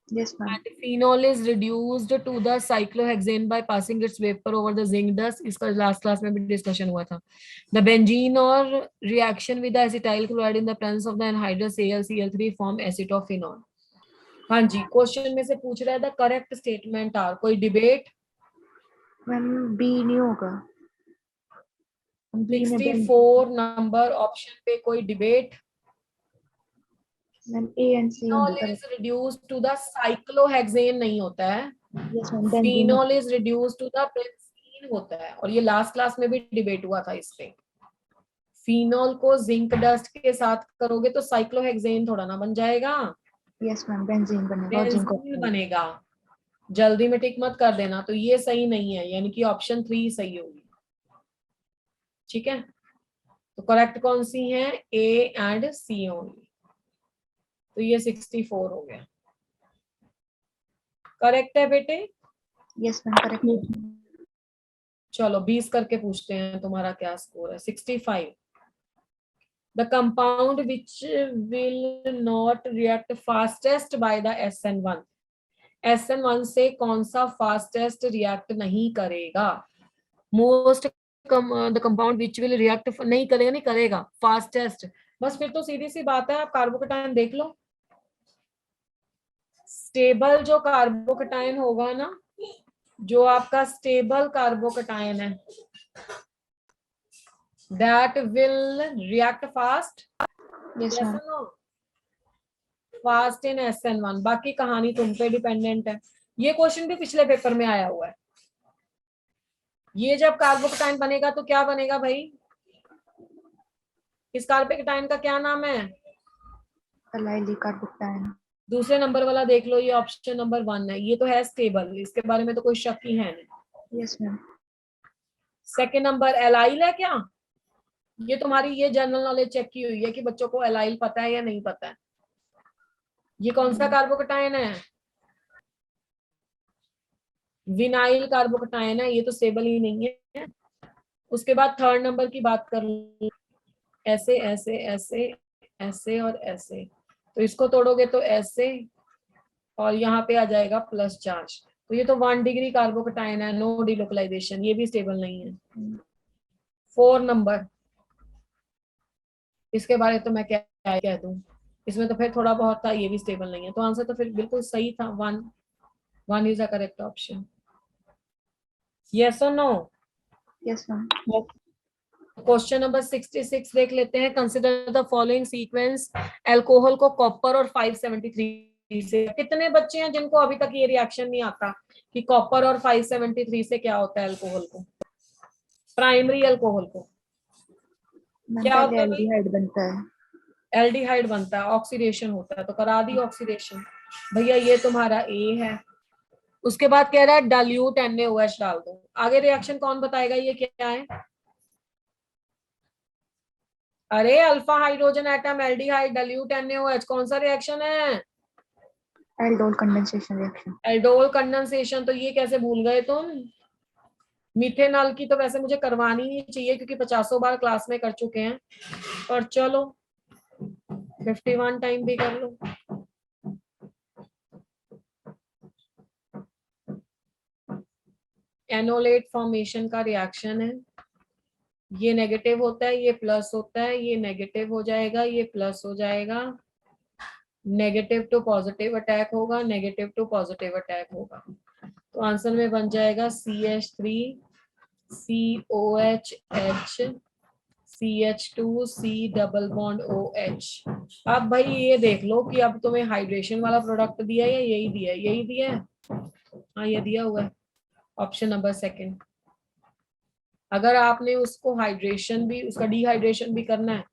C: Yes, ma'am.
A: and phenol is reduced to the cyclohexane by passing its vapor over the zinc dust. इसका लास्ट क्लास में भी डिस्कशन हुआ था. The benzene or reaction with the acetyl chloride in the presence of the anhydrous AlCl3 form acetophenol. हाँ जी, क्वेश्चन में से पूछ रहा है द करेक्ट स्टेटमेंट आर. कोई डिबेट?
C: मैम B नहीं होगा. B में
A: 64 नंबर ऑप्शन पे कोई debate?
C: Ma'am A and C
A: Phenol
C: होंगे
A: is reduced to the cyclohexane नहीं होता है.
C: Yes, ma'am. Benzene.
A: Phenol is reduced to the benzene होता है. और ये लास्ट क्लास में भी डिबेट हुआ था इस पे. फिनॉल को जिंक डस्ट के साथ करोगे तो साइक्लोहेक्सेन थोड़ा ना बन जाएगा,
C: Yes, ma'am. Benzene बनेगा और जिंक
A: बेंजीन बनेगा. जल्दी में टिक मत कर देना. तो ये सही नहीं है, यानी कि ऑप्शन 3 सही होगी. ठीक है, तो करेक्ट कौन सी है? A and C only. तो ये 64 हो गया. करेक्ट है बेटे?
C: Yes, ma'am. Correct.
A: चलो 20 करके पूछते हैं तुम्हारा क्या स्कोर है. 65. The compound which will not react fastest by the SN1. SN1 से कौन सा फास्टेस्ट रिएक्ट नहीं करेगा? Most the compound which will react नहीं करेगा, नहीं करेगा फास्टेस्ट. बस फिर तो सीधी सी बात है, आप कार्बोकेटाइन देख लो. स्टेबल जो कार्बोकेटाइन होगा ना, जो आपका स्टेबल कार्बोकेटाइन है, that will react fast.
C: Yes, ma'am.
A: Fast in SN1. बाकी कहानी तुम पे डिपेंडेंट है. ये क्वेश्चन भी पिछले पेपर में आया हुआ है. ये जब कार्बोकेटाइन बनेगा तो क्या बनेगा भाई? इस कार्बोकेटाइन का क्या नाम है?
C: Allyl carbocation.
A: दूसरे नंबर वाला देख लो, ये ऑप्शन नंबर 1 है. ये तो है स्टेबल, इसके बारे में तो कोई शक ही है नहीं.
C: Yes, ma'am.
A: Second number allyl है क्या? ये तुम्हारी ये जनरल नॉलेज चेक की हुई है कि बच्चों को एलाइल पता है या नहीं पता है. ये कौन सा कार्बोकेटाइन है? विनाइल कार्बोकेटाइन है. ये तो स्टेबल ही नहीं है. उसके बाद थर्ड नंबर की बात कर लो. ऐसे ऐसे ऐसे ऐसे और ऐसे, तो इसको तोड़ोगे तो ऐसे, और यहाँ पे आ जाएगा प्लस चार्ज. तो ये तो 1 डिग्री कार्बोकेटाइन है, नो डिलोकलाइजेशन. ये भी स्टेबल नहीं है. 4 नंबर, इसके बारे तो मैं क्या कह दूं. इसमें तो फिर थोड़ा बहुत था, ये भी स्टेबल नहीं है. तो आंसर तो फिर बिल्कुल सही था. 1 is the correct option. Yes और no?
C: Yes, ma'am.
A: Question number 66 देख लेते हैं. Consider the following sequence. Alcohol को कॉपर और 573 से. कितने बच्चे हैं जिनको अभी तक ये रिएक्शन नहीं आता कि कॉपर और 573 से क्या होता है अल्कोहल को, प्राइमरी अल्कोहल को?
C: मैम
A: क्या
C: पहले
A: होता है?
C: एल्डिहाइड बनता है.
A: एल्डिहाइड बनता है, ऑक्सीडेशन होता है. तो करा दी ऑक्सीडेशन भैया. ये तुम्हारा ए है. उसके बाद कह रहा है डाल्यूट NaOH डाल दो. आगे रिएक्शन कौन बताएगा ये क्या है? अरे alpha hydrogen atom aldehyde dilute NaOH कौन सा रिएक्शन है?
C: Aldol condensation reaction.
A: Aldol condensation. तो ये कैसे भूल गए तुम? मीथेनॉल की तो वैसे मुझे करवानी नहीं चाहिए क्योंकि 50 बार क्लास में कर चुके हैं, पर चलो 51 टाइम भी कर लो. एनोलेट फॉर्मेशन का रिएक्शन है. ये नेगेटिव होता है, ये प्लस होता है, ये नेगेटिव हो जाएगा, ये प्लस हो जाएगा. नेगेटिव टू पॉजिटिव अटैक होगा, नेगेटिव टू पॉजिटिव अटैक होगा. तो आंसर में बन जाएगा CH3 COH H CH2 C double bond OH. अब भाई ये देख लो कि अब तुम्हें हाइड्रेशन वाला प्रोडक्ट दिया है या यही दिया है? यही दिया है. हाँ ये दिया हुआ है, ऑप्शन नंबर 2. अगर आपने उसको हाइड्रेशन भी, उसका डिहाइड्रेशन भी करना है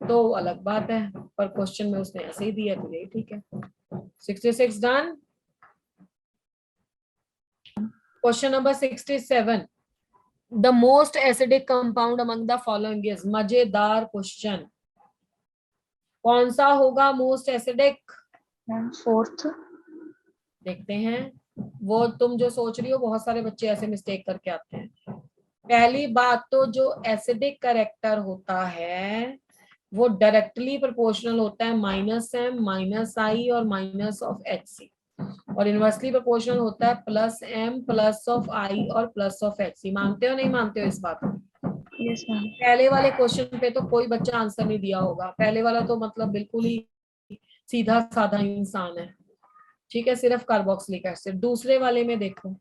A: तो अलग बात है, पर क्वेश्चन में उसने ऐसे ही दिया तो यही ठीक है. 66 done. Question number 67. The most acidic compound among the following is. मजेदार क्वेश्चन. कौन सा होगा मोस्ट एसिडिक?
C: Ma'am fourth.
A: देखते हैं. वो तुम जो सोच रही हो, बहुत सारे बच्चे ऐसे मिस्टेक करके आते हैं। पहली बात तो जो एसिडिक करेक्टर होता है वो डायरेक्टली प्रोपोर्शनल होता है -m -i और -HC, और इनवर्सली प्रोपोर्शनल होता है +m +i और +HC। मानते हो नहीं मानते हो इस बात को?
C: Yes, ma'am.
A: पहले वाले क्वेश्चन पे तो कोई बच्चा आंसर नहीं दिया होगा, पहले वाला तो मतलब बिल्कुल ही सीधा साधा इंसान है, ठीक है, सिर्फ कार्बोक्सिलिक एसिड। दूसरे वाले में देखो,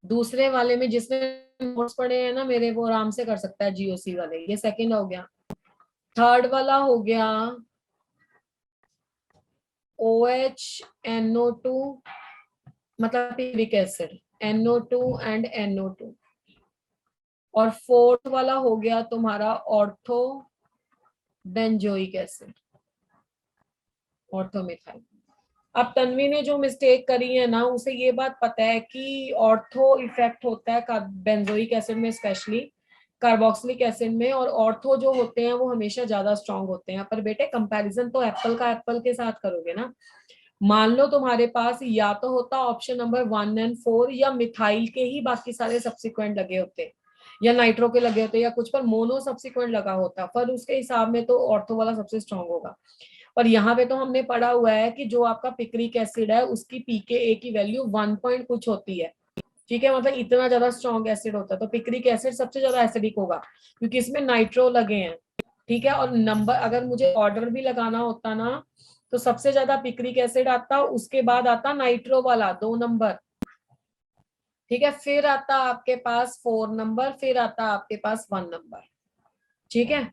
A: दूसरे वाले में जिसने नोट्स पढ़े हैं ना मेरे, वो आराम से कर सकता है जीओसी वाले। ये सेकंड हो गया। थर्ड वाला हो गया OH NO2 मतलब Pyrrhic acid, NO2 and NO2। और फोर्थ वाला हो गया तुम्हारा ऑर्थो बेंजोइक एसिड, ऑर्थोमिथाइल। अब तन्वी ने जो मिस्टेक करी है ना, उसे ये बात पता है कि ऑर्थो इफेक्ट होता है बेंजोइक एसिड में, स्पेशली कार्बोक्सिलिक एसिड में, और ऑर्थो जो होते हैं वो हमेशा ज्यादा स्ट्रांग होते हैं। पर बेटे कंपैरिजन तो एप्पल का एप्पल के साथ करोगे ना। मान लो तुम्हारे पास या तो होता ऑप्शन नंबर 1 और 4, या मिथाइल के ही बाकी सारे सब्सिक्वेंट लगे होते, या नाइट्रो के लगे होते, या कुछ पर मोनो सब्सिक्वेंट लगा होता, पर उसके हिसाब में तो ऑर्थो वाला सबसे स्ट्रांग होगा। और यहाँ पे तो हमने पढ़ा हुआ है कि जो आपका पिक्रिक एसिड है उसकी pKa की वैल्यू 1 पॉइंट कुछ होती है, ठीक है, मतलब इतना ज्यादा स्ट्रॉन्ग एसिड होता है। तो पिक्रिक एसिड सबसे ज्यादा एसिडिक होगा क्योंकि इसमें नाइट्रो लगे हैं, ठीक है। और नंबर अगर मुझे ऑर्डर भी लगाना होता ना, तो सबसे ज्यादा पिक्रिक एसिड आता, उसके बाद आता नाइट्रो वाला 2 नंबर, ठीक है, फिर आता आपके पास 4 नंबर, फिर आता आपके पास 1 नंबर, ठीक है।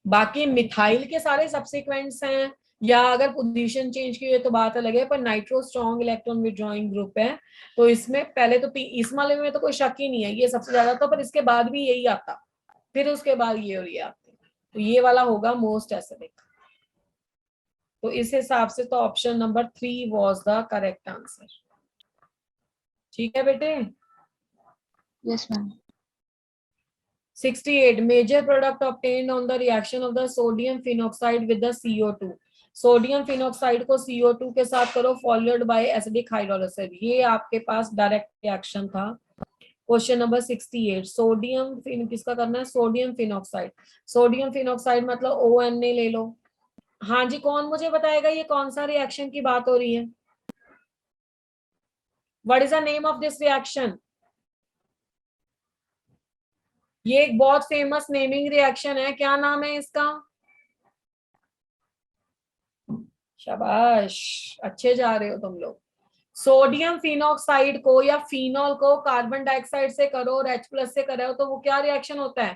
A: बाकी मिथाइल के सारे सब्सिक्वेंट्स हैं, या अगर पोजीशन चेंज की हुई तो बात अलग है, पर nitro strong electron withdrawing group है, तो इसमें पहले तो इस मामले में तो कोई शक ही नहीं है, ये सबसे ज्यादा था, पर इसके बाद भी यही आता, फिर उसके बाद ये और ये आते, तो ये वाला होगा मोस्ट एसिडिक। तो इस हिसाब से तो option number 3 was the correct answer, ठीक है बेटे।
C: Yes, ma'am.
A: 68 major product obtained on the reaction of the sodium phenoxide with the CO2। Sodium phenoxide को CO2 के साथ करो फॉलोड बाय एसिडिक हाइड्रोलाइसिस। ये आपके पास डायरेक्ट रिएक्शन था। क्वेश्चन नंबर 68, सोडियम किसका करना है? Sodium phenoxide. सोडियम फिनॉक्साइड मतलब ONA ले लो। हाँ जी, कौन मुझे बताएगा ये कौन सा रिएक्शन की बात हो रही है? What is the name of this reaction? ये एक बहुत फेमस नेमिंग रिएक्शन है, क्या नाम है इसका? शाबाश, अच्छे जा रहे हो तुम लोग। सोडियम फिनॉक्साइड को या फिनॉल को कार्बन डाइऑक्साइड से करो और H+ से करो तो वो क्या रिएक्शन होता है?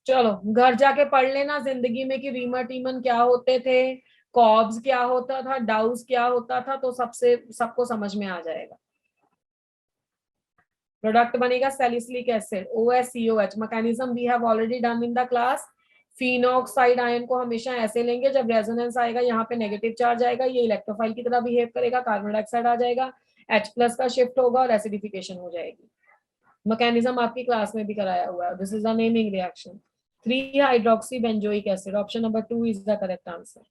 A: चलो घर जाके पढ़ लेना जिंदगी में कि रीमर टीमन क्या होते थे, कॉब्स क्या होता था, डाउस क्या होता था, तो सबको समझ में आ जाएगा। प्रोडक्ट बनेगा salicylic acid OSCOH। Mechanism we have already done in the class. Phenoxide ion को हमेशा ऐसे लेंगे, जब रेजोनेंस आएगा यहाँ पे नेगेटिव चार्ज आएगा, ये इलेक्ट्रोफाइल की तरह बिहेव करेगा, कार्बन डाइऑक्साइड आ जाएगा, H+ का शिफ्ट होगा और एसिडिफिकेशन हो जाएगी। मैकेनिज्म आपकी क्लास में भी कराया हुआ है। This is the naming reaction 3 hydroxy benzoic acid. Option number 2 is the correct answer.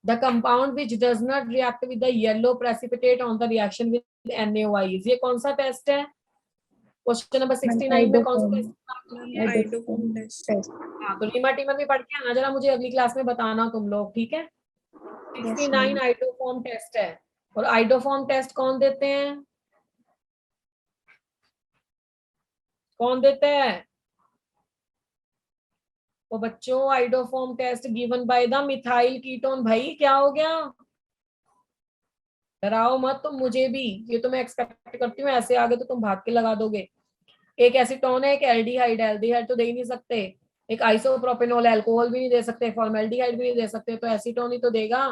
A: The compound which does not react with the yellow precipitate on the reaction with NaOH। ये कौन सा टेस्ट है? क्वेश्चन नंबर 69 में कौन सा टेस्ट?
C: Hydrophone test.
A: हाँ, तो रीमा टीमा भी पढ़ के आना जरा, मुझे अगली क्लास में बताना तुम लोग, ठीक है। 69 आइडोफॉर्म टेस्ट है। और आइडोफॉर्म टेस्ट कौन देते हैं? कौन देते हैं? तो बच्चों iodoform test given by the methyl ketone. भाई क्या हो गया? डराओ मत तुम मुझे भी, ये तो मैं एक्सपेक्ट करती हूँ, ऐसे आगे तो तुम भाग के लगा दोगे। एक एसीटोन है, एक एल्डिहाइड। एल्डिहाइड तो दे ही नहीं सकते, एक आइसोप्रोपेनॉल अल्कोहल भी नहीं दे सकते, फॉर्मेल्डिहाइड भी नहीं दे सकते, तो एसीटोन ही तो देगा।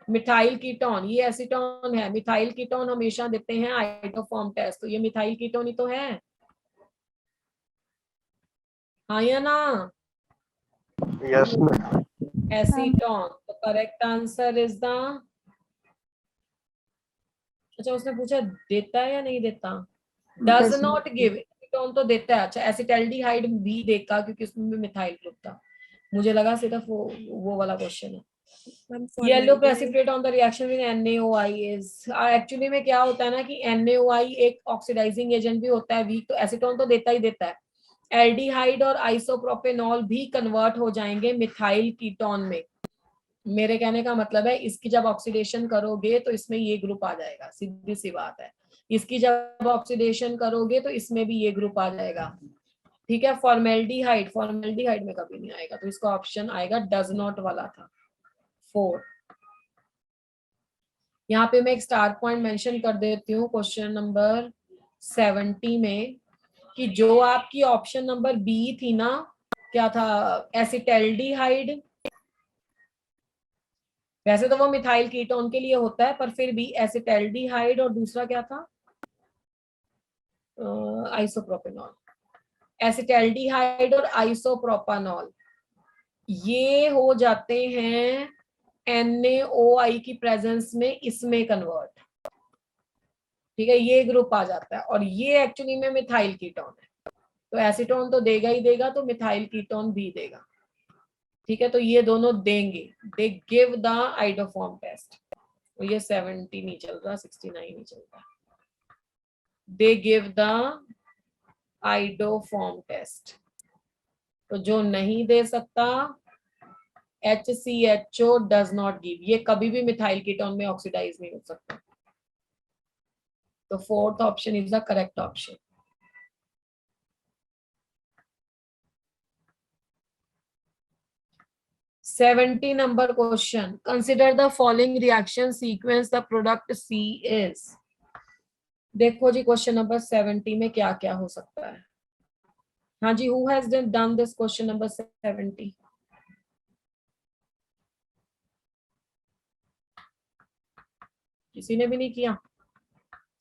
A: मिथाइल कीटोन, ये एसीटोन है। मिथाइल कीटोन हमेशा देते हैं आइडोफॉर्म टेस्ट, तो ये मिथाइल कीटोन ही तो है, हाँ या ना?
D: Yes ma'am.
A: एसीटोन। तो करेक्ट आंसर इज द, अच्छा उसने पूछा देता है या नहीं देता? Does
C: Does
A: not give. Acetone तो देता है। अच्छा एसिटाल्डिहाइड भी देगा क्योंकि उसमें भी मिथाइल ग्रुप था। मुझे लगा सिर्फ वो वाला क्वेश्चन है। Yellow precipitate on the reaction with NaOI is actually में क्या होता है ना कि NaOI एक ऑक्सीडाइजिंग एजेंट भी होता है वीक, तो एसीटोन तो देता ही देता है। एल्डिहाइड और आइसोप्रोपेनॉल भी कन्वर्ट हो जाएंगे मिथाइल कीटोन में। मेरे कहने का मतलब है इसकी जब ऑक्सीडेशन करोगे तो इसमें ये ग्रुप आ जाएगा, सीधी सी बात है। इसकी जब ऑक्सीडेशन करोगे तो इसमें भी ये ग्रुप आ जाएगा, ठीक है। फॉर्मेल्डिहाइड, फॉर्मेल्डिहाइड में कभी नहीं आएगा, तो इसका ऑप्शन आएगा डज नॉट वाला था 4। यहाँ पे मैं एक स्टार पॉइंट मेंशन कर देती हूँ क्वेश्चन नंबर 70 में कि जो आपकी ऑप्शन नंबर बी थी ना, क्या था, एसिटल्डिहाइड, वैसे तो वो मिथाइल कीटोन के लिए होता है पर फिर भी एसिटल्डिहाइड और दूसरा क्या था, आइसोप्रोपेनॉल। एसिटल्डिहाइड और आइसोप्रोपानॉल ये हो जाते हैं NaOI की प्रेजेंस में इसमें कन्वर्ट, ठीक है, ये ग्रुप आ जाता है और ये एक्चुअली में मिथाइल कीटोन है, तो एसीटोन तो देगा ही देगा, तो मिथाइल कीटोन भी देगा, ठीक है। तो ये दोनों देंगे, they give the iodoform test. तो ये 70 नहीं चल रहा, 69 नहीं चल रहा, they give the iodoform test. तो जो नहीं दे सकता HCHO डज नॉट गिव, ये कभी भी मिथाइल कीटोन में ऑक्सीडाइज नहीं हो सकता। तो fourth option is the correct option. Seventy number question, consider the following reaction sequence the product C is. देखो जी क्वेश्चन नंबर 70 में क्या क्या हो सकता है। हाँ जी, who has done this question number 70? किसी ने भी नहीं किया।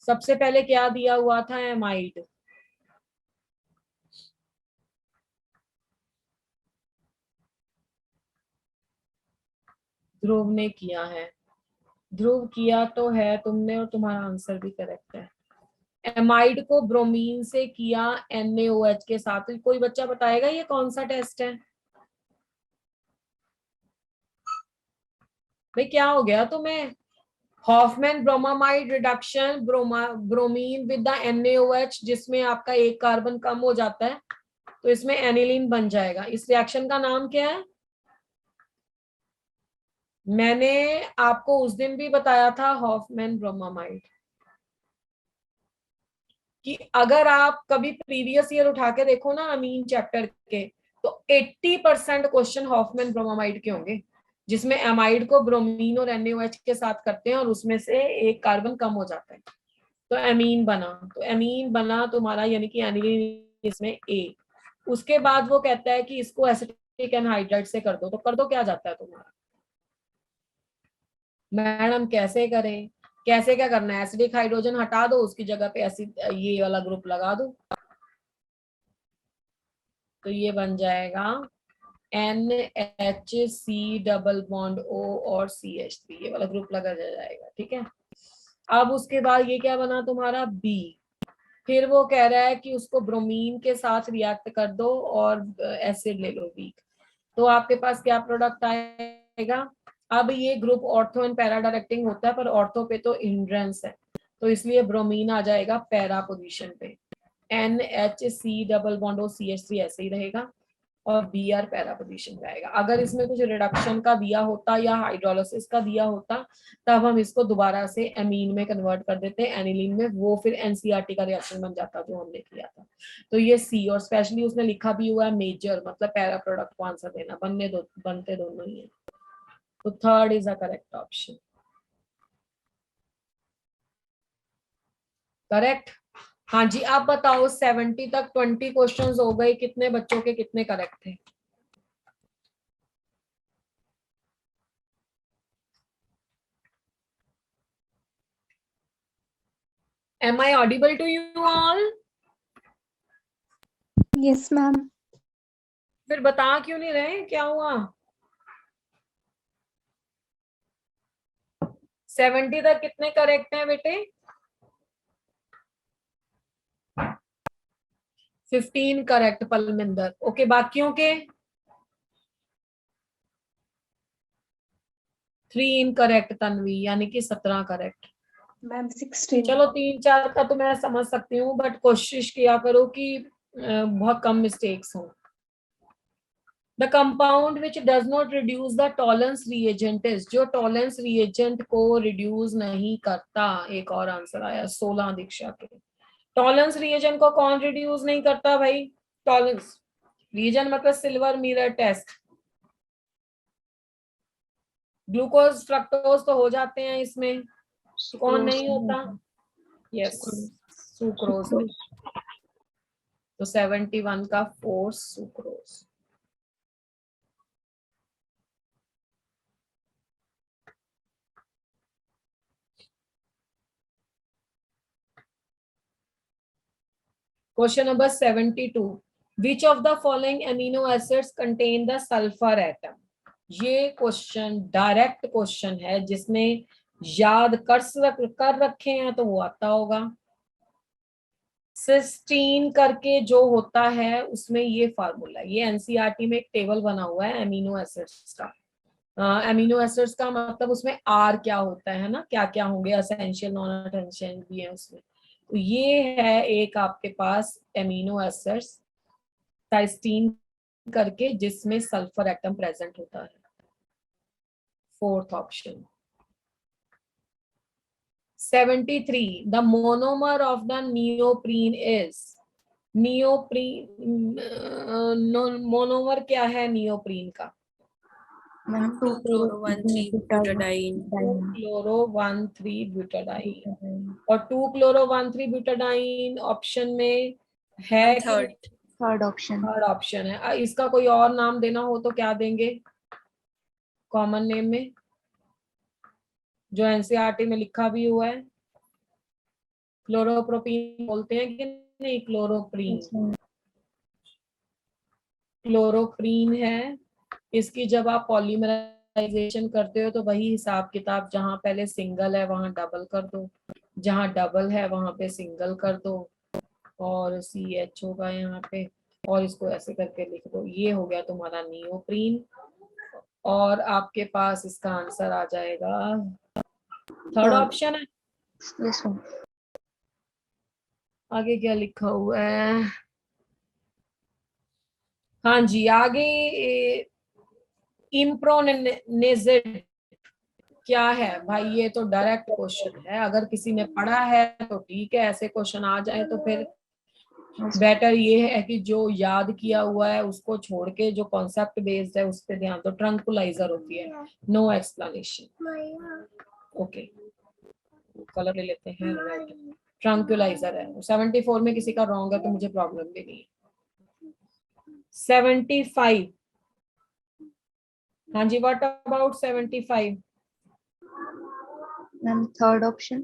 A: सबसे पहले क्या दिया हुआ था, एमाइड। ध्रुव ने किया है, ध्रुव किया तो है तुमने और तुम्हारा आंसर भी करेक्ट है। एमाइड को ब्रोमीन से किया NaOH के साथ। कोई बच्चा बताएगा ये कौन सा टेस्ट है? भाई क्या हो गया तुम्हें? Hofmann bromamide reduction, bromine with the NaOH, जिसमें आपका एक कार्बन कम हो जाता है तो इसमें एनिलीन बन जाएगा। इस रिएक्शन का नाम क्या है? मैंने आपको उस दिन भी बताया था, हॉफमैन ब्रोमामाइड, कि अगर आप कभी प्रीवियस ईयर उठा के देखो ना अमीन चैप्टर के, तो 80% क्वेश्चन हॉफमैन ब्रोमामाइड के होंगे, जिसमें एमाइड को ब्रोमीन और NaOH के साथ करते हैं और उसमें से एक कार्बन कम हो जाता है तो एमीन बना। तो एमीन बना तुम्हारा, यानी कि एनिलीन इसमें A। उसके बाद वो कहता है कि इसको एसिटिक एनहाइड्राइड से कर दो, तो कर दो, क्या जाता है तुम्हारा? मैडम कैसे करें? कैसे क्या करना है? एसिडिक हाइड्रोजन हटा दो, उसकी जगह पे एसिड ये वाला ग्रुप लगा दो, तो ये बन जाएगा NHC डबल बॉन्ड O और CH3, ये वाला ग्रुप लगा जाएगा, ठीक है। अब उसके बाद ये क्या बना तुम्हारा, B। फिर वो कह रहा है कि उसको ब्रोमीन के साथ रिएक्ट कर दो और एसिड ले लो वीक, तो आपके पास क्या प्रोडक्ट आएगा? अब ये group ortho and para directing होता है, पर ऑर्थो पे तो हिंड्रेंस है, तो इसलिए ब्रोमीन आ जाएगा पैरा पोजीशन पे। NHC double bond O CH3 ऐसे ही रहेगा और Br पैरा पोजीशन पे आएगा। अगर इसमें कुछ रिडक्शन का दिया होता या हाइड्रोलिसिस का दिया होता, तब हम इसको दोबारा से एमीन में कन्वर्ट कर देते, एनिलीन में, वो फिर NCERT का रिएक्शन बन जाता जो हमने किया था। तो ये C, और स्पेशली उसने लिखा भी हुआ है मेजर, मतलब पैरा प्रोडक्ट को आंसर देना, बनते दोनों ही है। तो third is the correct option. Correct. हाँ जी, आप बताओ 70 तक 20 क्वेश्चंस हो गए, कितने बच्चों के कितने करेक्ट थे? Am I audible to you all?
B: Yes, ma'am.
A: फिर बता क्यों नहीं रहे, क्या हुआ? 70 तक कितने करेक्ट हैं बेटे? 15 करेक्ट पलमिंदर। ओके, बाकियों के? 3 इनकरेक्ट तन्वी, यानी कि 17 करेक्ट।
B: मैम 16।
A: चलो 3-4 का तो मैं समझ सकती हूँ, बट कोशिश किया करो कि बहुत कम मिस्टेक्स हो। The compound which does not reduce the Tollens reagent is, जो टॉलेंस रिएजेंट को रिड्यूस नहीं करता। एक और आंसर आया 16 दीक्षा के। टॉलेंस रिएजेंट को कौन रिड्यूस नहीं करता भाई? टॉलेंस रिएजेंट मतलब silver mirror test. Glucose fructose तो हो जाते हैं इसमें, कौन नहीं होता? Yes, sucrose. तो 71 का 4 sucrose. Question number 72. Which of the following amino acids contain the sulfur atom? ये क्वेश्चन डायरेक्ट क्वेश्चन है, जिसने याद कर रखे हैं तो वो आता होगा। सिस्टीन करके जो होता है उसमें ये फार्मूला, ये एनसीईआरटी में एक टेबल बना हुआ है एमिनो एसिड्स का। एमिनो एसिड्स का मतलब उसमें आर क्या होता है ना, क्या क्या होंगे, एसेंशियल नॉन एसेंशियल भी है उसमें। तो ये है एक आपके पास एमिनो एसिड्स सिस्टीन करके, जिसमें सल्फर एटम प्रेजेंट होता है। Fourth option. 73. The monomer of the neoprene is, neoprene monomer क्या है नियोप्रीन का?
C: Ma'am
E: 2-chloro-1,3-butadiene।
A: 2-chloro-1,3-butadiene। और 2-chloro-1,3-butadiene ऑप्शन में है कि
C: थर्ड ऑप्शन।
A: थर्ड ऑप्शन है। इसका कोई और नाम देना हो तो क्या देंगे कॉमन नेम में, जो एनसीईआरटी में लिखा भी हुआ है? क्लोरोप्रोपीन बोलते हैं कि नहीं? क्लोरोप्रीन, क्लोरोप्रीन है। इसकी जब आप पॉलीमराइजेशन करते हो तो वही हिसाब किताब, जहां पहले सिंगल है वहां डबल कर दो, जहां डबल है वहां पे सिंगल कर दो, और CH होगा यहाँ पे, और इसको ऐसे करके लिख दो। ये हो गया तुम्हारा नियोप्रीन, और आपके पास इसका आंसर आ जाएगा थर्ड ऑप्शन है।
C: Yes ma'am.
A: आगे क्या लिखा हुआ है? हाँ जी, आगे इम्प्रोनेजेड क्या है भाई? ये तो डायरेक्ट क्वेश्चन है, अगर किसी ने पढ़ा है तो ठीक है, ऐसे क्वेश्चन आ जाए तो फिर बेटर ये है कि जो याद किया हुआ है उसको छोड़ के जो कॉन्सेप्ट बेस्ड है उस पर ध्यान दो। ट्रंकुलाइजर होती है, नो एक्सप्लेनेशन। ओके, कलर ले लेते हैं रेड। ट्रंकुलाइजर है। 74 में किसी का रॉन्ग है तो मुझे प्रॉब्लम भी नहीं है। 75, हाँ जी, what about 75?
C: Ma'am third option.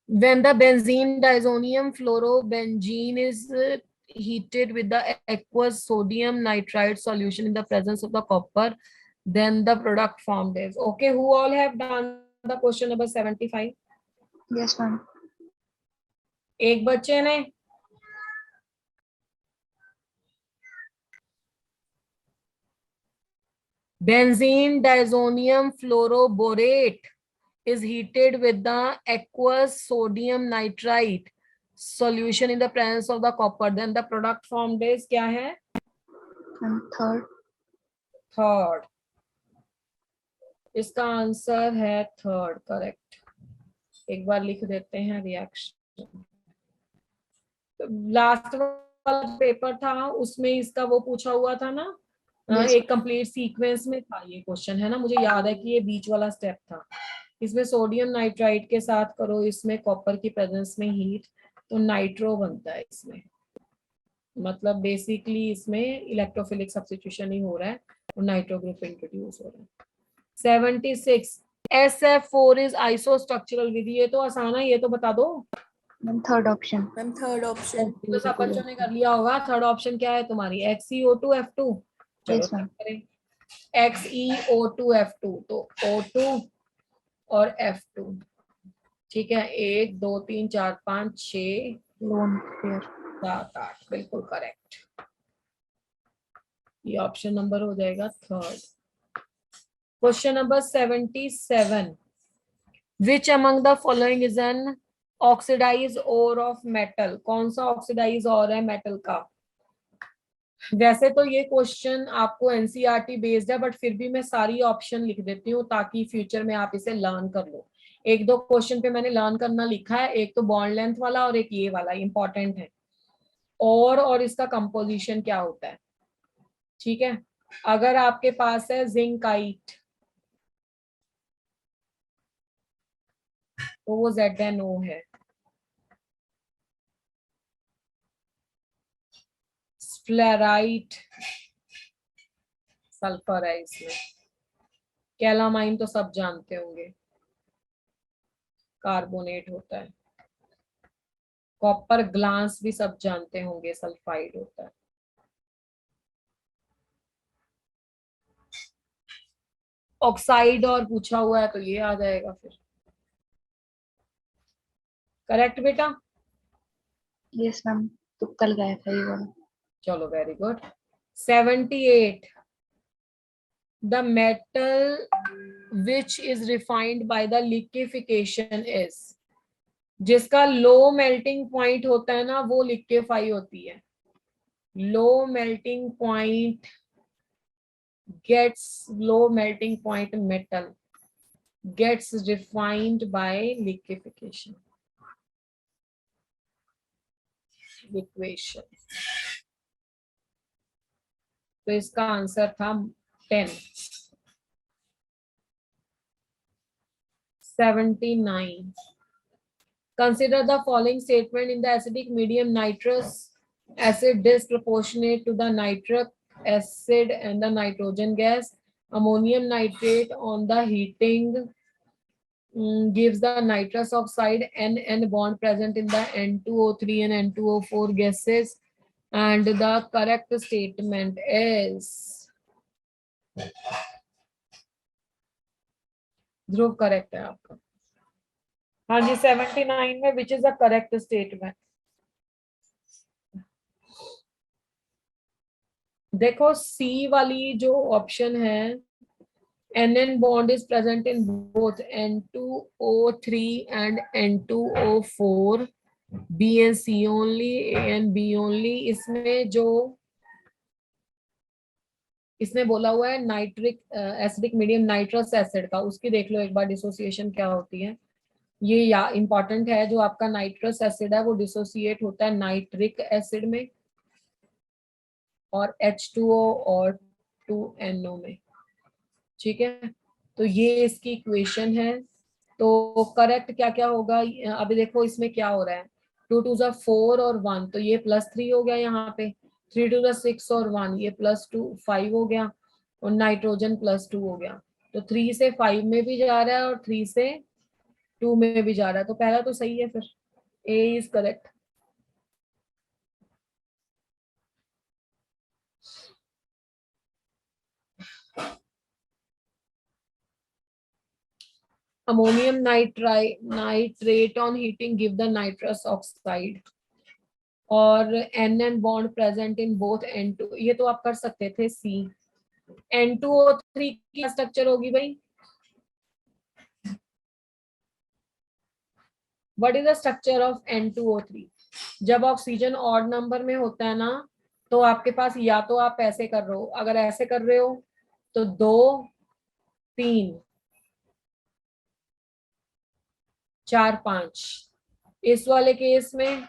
A: When the benzene diazonium fluorobenzene is heated with the aqueous sodium nitrite solution in the presence of the copper, then the product formed is, okay, who all have done the question number 75?
C: Yes ma'am.
A: एक बच्चे ने? benzene diazonium fluoroborate is heated with the aqueous sodium nitrite solution in the presence of the copper, then the product formed is क्या है?
C: थर्ड।
A: थर्ड। इसका आंसर है थर्ड, करेक्ट। एक बार लिख देते हैं रिएक्शन। लास्ट वाला पेपर था उसमें इसका वो पूछा हुआ था ना,
C: Yes.
A: एक कंप्लीट सीक्वेंस में था ये क्वेश्चन, है ना? मुझे याद है कि ये बीच वाला स्टेप था। इसमें सोडियम नाइट्राइट के साथ करो, इसमें कॉपर की प्रेजेंस में हीट, तो नाइट्रो बनता है इसमें। मतलब बेसिकली इसमें इलेक्ट्रोफिलिक सब्स्टिट्यूशन ही हो रहा है और नाइट्रो ग्रुप इंट्रोड्यूस हो रहा है। 76, SF4 इज आइसोस्ट्रक्चरल विधि। ये तो आसान है, ये तो बता दो।
C: Ma'am third option.
E: Ma'am third option.
A: तो सब बच्चों ने कर लिया होगा। थर्ड ऑप्शन क्या है तुम्हारी? XeO2F2। चलो
C: Yes, ma'am.
A: करें। XeO2F2, तो O2 और F2, ठीक है। 1 2 3 4 5 6
C: लोन पेयर।
A: 7 8, बिल्कुल करेक्ट। ये ऑप्शन नंबर हो जाएगा third. Question number 77, which among the following is an oxidised ore of metal? कौन सा ऑक्सीडाइज और है मेटल का? वैसे तो ये क्वेश्चन आपको एनसीईआरटी बेस्ड है, बट फिर भी मैं सारी ऑप्शन लिख देती हूँ ताकि फ्यूचर में आप इसे लर्न कर लो। एक दो क्वेश्चन पे मैंने लर्न करना लिखा है, एक तो बॉन्ड लेंथ वाला और एक ये वाला, इंपॉर्टेंट है। और इसका कंपोजिशन क्या होता है, ठीक है। अगर आपके पास है जिंकाइट तो वो ZnO है। फ्लोराइट सल्फर है इसमें। कैलामाइन तो सब जानते होंगे, कार्बोनेट होता है। कॉपर ग्लास भी सब जानते होंगे, सल्फाइड होता है। ऑक्साइड और पूछा हुआ है तो ये आ जाएगा फिर। करेक्ट बेटा?
C: यस मैम, तुक्का लगाया था ये वाला।
A: चलो very good. 78, the metal which is refined by the liquefaction is, जिसका लो मेल्टिंग पॉइंट होता है ना वो लिक्विफाई होती है। Low melting point metal gets refined by liquefaction, liquation. तो इसका आंसर था 10। 79, consider the following statement in the acidic medium: nitrous acid disproportionate to the nitric acid and the nitrogen gas. Ammonium nitrate on the heating gives the nitrous oxide N bond present in the N2O3 and N2O4 gases, and the correct statement is Dhruv. Correct है आपका। हाँ जी, 79 में which is the correct statement? देखो सी वाली जो ऑप्शन है, NN bond is present in both N2O3 and N2O4, B and C only, A and B only। इसमें जो इसने बोला हुआ है nitric acidic medium nitrous acid का, उसकी देख लो एक बार डिसोसिएशन क्या होती है। ये या इंपॉर्टेंट है, जो आपका नाइट्रस एसिड है वो डिसोसिएट होता है नाइट्रिक एसिड में और H2O और 2NO में, ठीक है। तो ये इसकी इक्वेशन है। तो करेक्ट क्या क्या होगा, अभी देखो इसमें क्या हो रहा है, 2 2 जा 4 और 1, तो ये +3 हो गया यहाँ पे। 3 2 जा 6 और 1, ये +2 5 हो गया, और नाइट्रोजन +2 हो गया। तो 3 से 5 में भी जा रहा है और 3 से 2 में भी जा रहा है, तो पहला तो सही है, फिर A is correct. Ammonium nitrate on heating give the nitrous oxide, और NN bond present in both N2, ये तो आप कर सकते थे C। N2O3 की स्ट्रक्चर होगी भाई, what is the structure of N2O3? जब ऑक्सीजन ऑड नंबर में होता है ना, तो आपके पास या तो आप ऐसे कर रहे हो, अगर ऐसे कर रहे हो तो 2 3 4 5। इस वाले केस में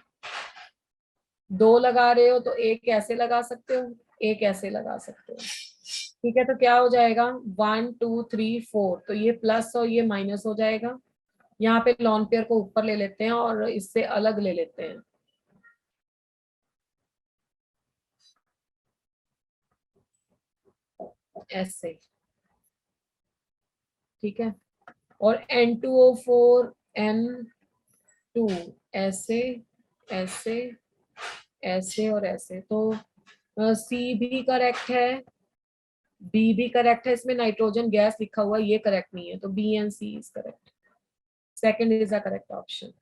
A: 2 लगा रहे हो तो एक ऐसे लगा सकते हो, एक ऐसे लगा सकते हो, ठीक है। तो क्या हो जाएगा 1 2 3 4, तो ये प्लस और ये माइनस हो जाएगा। यहाँ पे लॉन पेयर को ऊपर ले लेते हैं और इससे अलग ले लेते हैं, ऐसे, ठीक है। और N2O4 N2 ऐसे ऐसे ऐसे और ऐसे, तो सी भी करेक्ट है, बी भी करेक्ट है। इसमें नाइट्रोजन गैस लिखा हुआ है, ये करेक्ट नहीं है, तो B and C is correct. Second is the correct option.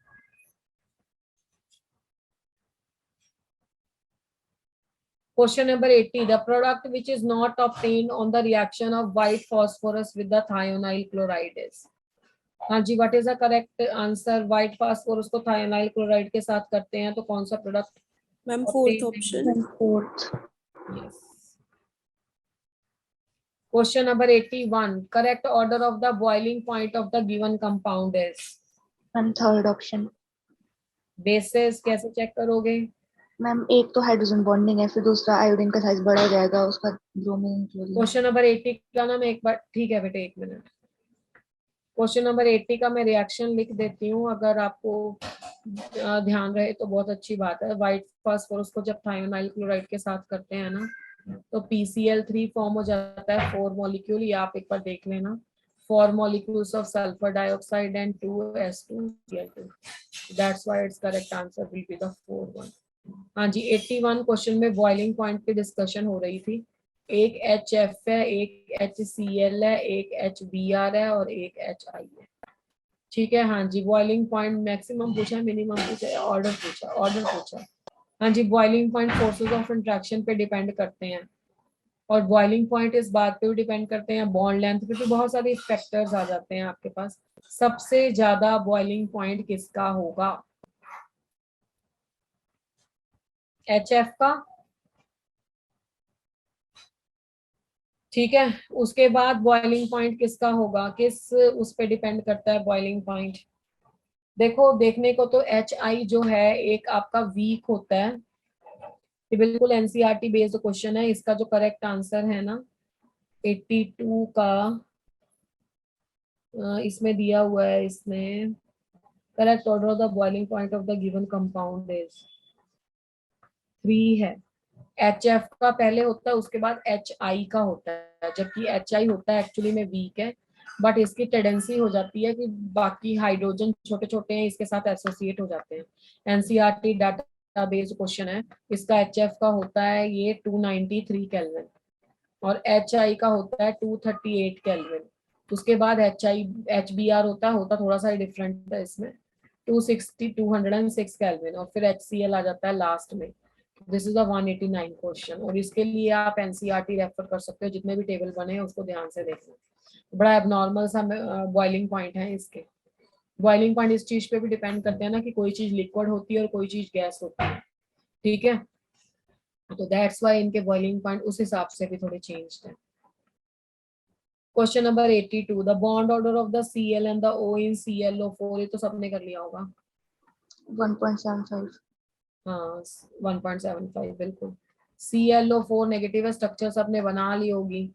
A: Question number 80. The product which is not obtained on the reaction of white phosphorus with the thionyl chloride is. हाँ जी, what is the correct answer? White phosphorus को thionyl chloride के साथ करते हैं तो कौन सा product?
E: Ma'am fourth option.
C: Fourth.
A: Yes. Question number 81. Correct order of the boiling point of the given compound is.
C: Ma'am third option.
A: Bases कैसे check करोगे?
C: मैम एक तो हाइड्रोजन बॉन्डिंग है, फिर दूसरा आयोडीन का साइज बड़ा हो जाएगा, उसका ब्रोमीन क्लोरीन।
A: क्वेश्चन नंबर 80 का ना मैं एक बार, ठीक है बेटे, एक मिनट। क्वेश्चन नंबर 80 का मैं रिएक्शन लिख देती हूँ, अगर आपको ध्यान रहे तो बहुत अच्छी बात है। व्हाइट फास्फोरस को जब थायोनाइल क्लोराइड के साथ करते हैं ना तो PCl3 फॉर्म हो जाता है 4 मॉलिक्यूल, ये आप एक बार देख लेना। 4 molecules of sulfur dioxide and 2 S2Cl2. That's why its correct answer will be the 4th one. हाँ जी, 81 क्वेश्चन में बॉइलिंग पॉइंट पे डिस्कशन हो रही थी। एक HF है, एक HCl है, एक HBr है और एक HI है। ठीक है, हाँ जी, बॉइलिंग पॉइंट मैक्सिमम पूछा, मिनिमम पूछा, ऑर्डर पूछा। हाँ जी, boiling point forces of interaction पे डिपेंड करते हैं और बॉइलिंग पॉइंट इस बात पे भी डिपेंड करते हैं, बॉन्ड लेंथ पे, तो बहुत सारे फैक्टर्स आ जाते हैं आपके पास। सबसे ज्यादा बॉइलिंग पॉइंट किसका होगा? HF का। ठीक है, उसके बाद बॉइलिंग पॉइंट किसका होगा? किस उस पे डिपेंड करता है बॉइलिंग पॉइंट? देखो, देखने को तो HI जो है एक आपका वीक होता है, ये बिल्कुल NCERT बेस्ड क्वेश्चन है। इसका जो करेक्ट आंसर है ना 82 का, इसमें दिया हुआ है, इसमें correct order of the boiling point of the given compound is 3 है। HF का पहले होता है, उसके बाद HI का होता है, जबकि HI होता है एक्चुअली में वीक है, बट इसकी टेंडेंसी हो जाती है कि बाकी हाइड्रोजन छोटे छोटे हैं इसके साथ एसोसिएट हो जाते हैं। NCERT डाटा बेस्ड क्वेश्चन है। इसका HF का होता है ये 293 केल्विन और HI का होता है 238 केल्विन। उसके बाद HBr होता थोड़ा सा डिफरेंट है इसमें, 206 केल्विन, और फिर HCl आ जाता है लास्ट में। दिस इज द 189 क्वेश्चन, और इसके लिए आप NCERT रेफर कर सकते हो, जितने भी टेबल बने हैं उसको ध्यान से देखना। बड़ा एबनॉर्मल सा बॉइलिंग पॉइंट है इसके। बॉइलिंग पॉइंट इस चीज पे भी डिपेंड करते हैं ना कि कोई चीज लिक्विड होती है और कोई चीज गैस होती है। ठीक है, तो दैट्स व्हाई इनके बॉइलिंग पॉइंट उस हिसाब से भी थोड़े चेंज्ड है। Question number 82, the bond order of the Cl and the O in ClO4, ये तो सबने कर लिया होगा।
C: 1.75।
A: हाँ 1.75 बिल्कुल। ClO4 नेगेटिव स्ट्रक्चर सबने बना ली होगी,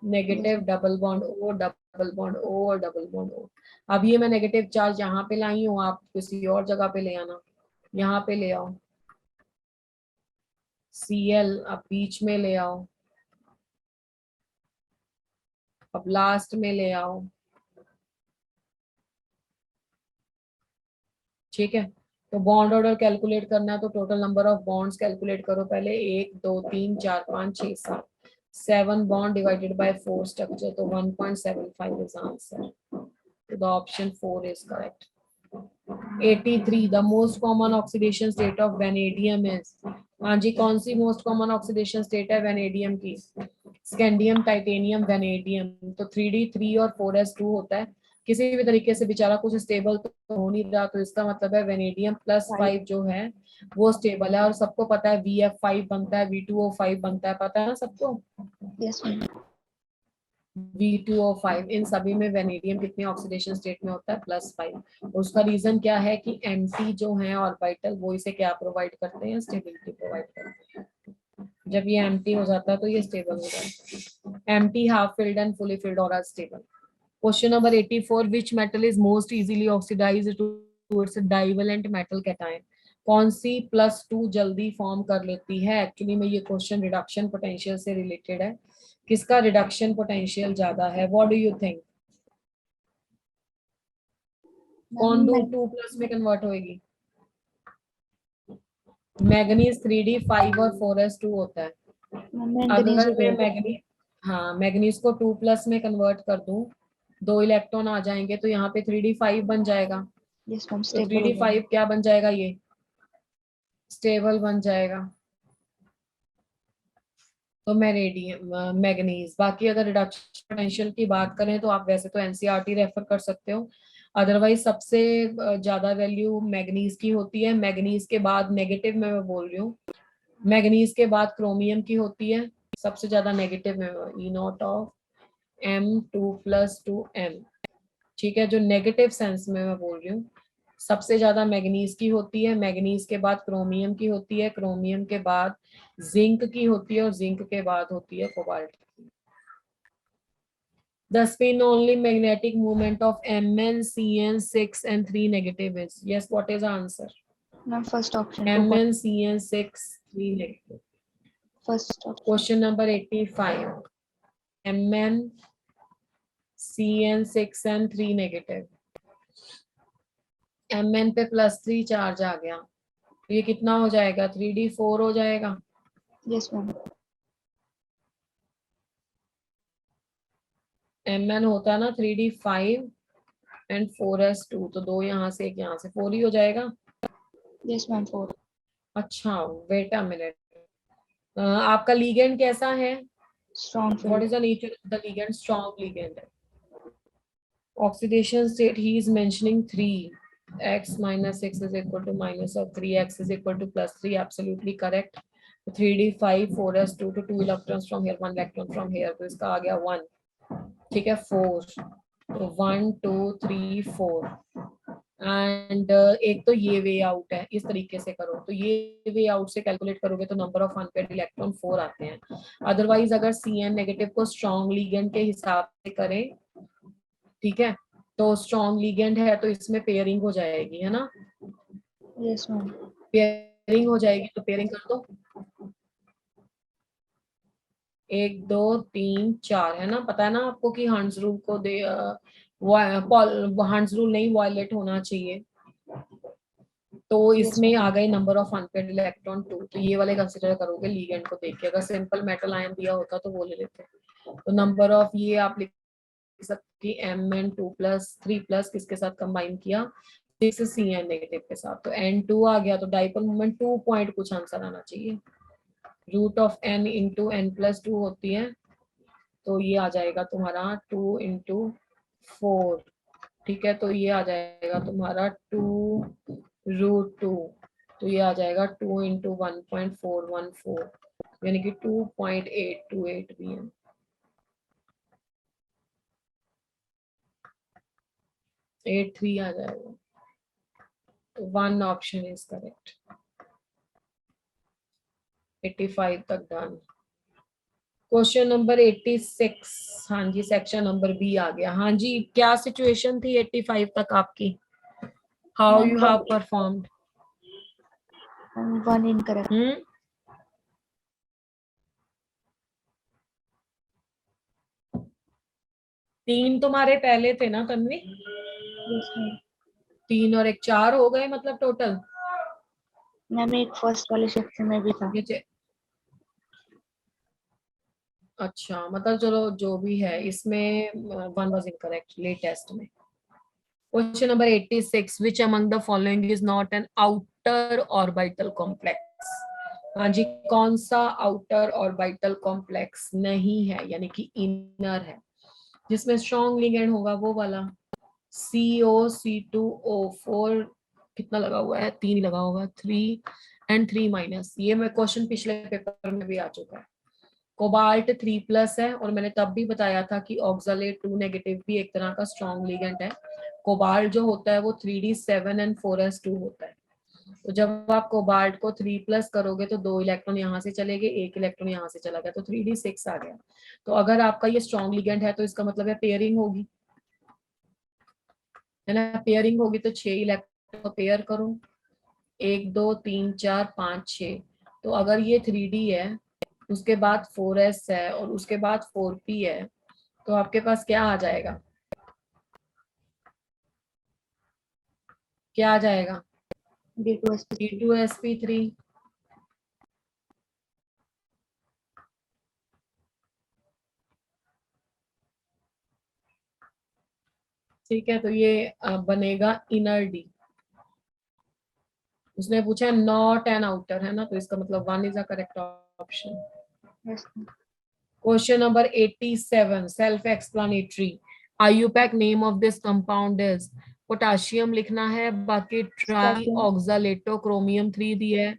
A: negative double bond O, double bond O और डबल बॉन्ड O। अब ये मैं नेगेटिव चार्ज यहाँ पे लाई हूँ, आप किसी और जगह पे ले आना, यहाँ पे ले आओ। Cl अब बीच में ले आओ, अब लास्ट में ले आओ। ठीक है, तो बॉन्ड ऑर्डर कैलकुलेट करना है तो total number of bonds calculate करो पहले। 1 2 3 4 5 6 7, 7 बॉन्ड डिवाइडेड बाय 4 स्ट्रक्चर, तो 1.75 इज आंसर, तो the option 4 is correct. 83, the most common oxidation state of vanadium is. हाँ जी, कौन सी मोस्ट कॉमन ऑक्सीडेशन स्टेट है वेनेडियम की? Scandium, titanium, vanadium. तो 3D 3 और 4s2 होता है। किसी भी तरीके से बेचारा कुछ स्टेबल तो हो नहीं रहा, तो इसका मतलब है वेनेडियम +5 जो है वो स्टेबल है, और सबको पता है VF5 बनता है, V2O5 बनता है, पता है ना सबको?
C: Yes ma'am.
A: V2O5, इन सभी में वेनेडियम कितनी ऑक्सीडेशन स्टेट में होता है? +5। उसका रीजन क्या है कि Mt जो है ऑर्बिटल, वो इसे क्या प्रोवाइड करते हैं? स्टेबिलिटी प्रोवाइड करते हैं। जब ये एम्प्टी हो जाता है तो ये स्टेबल हो जाता है। Empty, half filled and fully filled और stable. Question number 84, which metal is most easily oxidised towards divalent metal cation? कौन सी +2 जल्दी फॉर्म कर लेती है? एक्चुअली में ये क्वेश्चन रिडक्शन पोटेंशियल से रिलेटेड है। किसका रिडक्शन पोटेंशियल ज्यादा है? What do you think? कौन 2+ में कन्वर्ट होएगी? मैग्नीज 3D 5 और 4s2 होता है। अगर मैं मैग्नीज, हाँ मैग्नीज को 2+ में कन्वर्ट कर दूं, 2 इलेक्ट्रॉन आ जाएंगे तो यहाँ पे 3D 5 बन जाएगा।
C: यस मैम,
A: तो 3D 5 क्या बन जाएगा? ये स्टेबल बन जाएगा। तो मैग्नीशियम, मैग्नीज। बाकी अगर रिडक्शन पोटेंशियल की बात करें तो आप वैसे तो एनसीईआरटी रेफर कर सकते हो, अदरवाइज सबसे ज्यादा वैल्यू मैग्नीज की होती है। मैग्नीज के बाद नेगेटिव में मैं बोल रही हूँ, मैग्नीज के बाद क्रोमियम की होती है सबसे ज्यादा नेगेटिव में, ई नॉट ऑफ M2+2M। ठीक है, जो नेगेटिव सेंस में मैं बोल रही हूँ, सबसे ज्यादा मैग्नीज की होती है, मैग्नीज के बाद क्रोमियम की होती है, क्रोमियम के बाद जिंक की होती है, और जिंक के बाद होती है cobalt. The spin only magnetic moment of Mn, Cn, 6 and 3 negative is. Yes, what is the answer?
C: Ma'am first option
A: Mn, Cn, 6, 3 negative.
C: First option.
A: Question number 85. Mn, Cn, 6 and 3 negative. Mn पे +3 चार्ज आ गया, तो ये कितना हो जाएगा? 3d4 हो जाएगा।
C: Yes ma'am.
A: Mn होता है ना 3d5 एंड 4s2, तो 2 यहाँ से 1 यहाँ से, 4 ही हो जाएगा।
C: Yes ma'am 4।
A: अच्छा, वेट अ मिनट, आपका लीगेंड कैसा है?
C: Strong
A: What
C: field.
A: is the nature of the ligand? Strong ligand. Oxidation state, he is mentioning 3. X minus 6 is equal to minus of 3. X is equal to +3. Absolutely correct. 3d5, 4s2 to 2 electrons from here, 1 electron from here. तो इसका आ गया 1. ठीक है, 4. तो 1 2 3 4 एंड एक तो ये वे आउट है, इस तरीके से करो तो ये वे आउट से कैलकुलेट करोगे तो नंबर ऑफ अनपेयर्ड इलेक्ट्रॉन 4 आते हैं। अदरवाइज अगर Cn नेगेटिव को स्ट्रॉन्ग लिगेंड के हिसाब से करें, ठीक है, तो स्ट्रॉन्ग लिगेंड है तो इसमें पेयरिंग हो जाएगी, है ना?
C: Yes ma'am.
A: पेयरिंग हो जाएगी तो पेयरिंग कर दो, 1 2 3 4, है ना? पता है ना आपको कि हंस रूल को दे, हंस रूल नहीं, वायलेट होना चाहिए। तो इसमें आ गए नंबर ऑफ अनपेयर्ड इलेक्ट्रॉन 2, तो ये वाले कंसीडर करोगे लिगेंड को देख के। अगर सिंपल मेटल आयन दिया होता तो वो ले लेते। तो नंबर ऑफ ये आप लिख सकते Mn2+3+ किसके साथ कंबाइन किया? 6 Cn नेगेटिव के साथ, तो N2 आ गया, तो डाइपोल मोमेंट 2 पॉइंट कुछ आंसर आना चाहिए। Root of n into n+2 होती है, तो ये आ जाएगा तुम्हारा 2 इंटू 4। ठीक है, तो ये आ जाएगा तुम्हारा 2√2, तो ये आ जाएगा 2 इंटू 1.414, यानी कि 2.828 BM। 83 आ जाएगा, तो 1 ऑप्शन इज करेक्ट। 85 तक डन। क्वेश्चन नंबर 86, हाँ जी, सेक्शन नंबर बी आ गया। हाँ जी, क्या सिचुएशन थी 85 तक आपकी? How you have performed?
C: 1 incorrect.
A: 3 तुम्हारे पहले थे ना तन्वी?
C: Yes ma'am.
A: 3 और 1 4 हो गए, मतलब टोटल।
C: मैम एक फर्स्ट वाले सेक्शन में भी था।
A: अच्छा, मतलब चलो जो भी है, इसमें 1 वाज इनकरेक्ट लेटेस्ट में। Question number 86, which among the following is not an outer orbital complex? हाँ जी, कौन सा आउटर ऑर्बिटल कॉम्प्लेक्स नहीं है, यानी कि इनर है, जिसमें स्ट्रॉन्ग लिगेंड होगा वो वाला? CO, C2O4 कितना लगा हुआ है? 3 लगा होगा, 3 and 3-, ये मैं क्वेश्चन पिछले पेपर में भी आ चुका है। कोबाल्ट 3+ है, और मैंने तब भी बताया था कि ऑक्सालेट 2 नेगेटिव भी एक तरह का स्ट्रॉन्ग लिगेंड है। कोबाल्ट जो होता है वो 3d7 and 4s2 होता है। तो जब आप कोबाल्ट को 3+ करोगे तो 2 इलेक्ट्रॉन यहाँ से चले गए, 1 इलेक्ट्रॉन यहाँ से चला गया, तो 3d6 आ गया। तो अगर आपका ये स्ट्रॉन्ग लिगेंड है तो इसका मतलब है पेयरिंग होगी, है ना? पेयरिंग होगी तो 6 इलेक्ट्रॉन पेयर करो, 1 2 3 4 5 6। तो अगर ये 3d है, उसके बाद 4s है, और उसके बाद 4p है, तो आपके पास क्या आ जाएगा? क्या आ जाएगा? D2sp3। ठीक है, तो ये बनेगा इनर डी। उसने पूछा नॉट एन आउटर, है ना, तो इसका मतलब 1 is a correct option.
C: Yes, ma'am.
A: Question number 87, self-explanatory. IUPAC name of this compound is potassium लिखना है, बाकी ट्राई ऑक्सालेटोक्रोमियम 3 दिया है,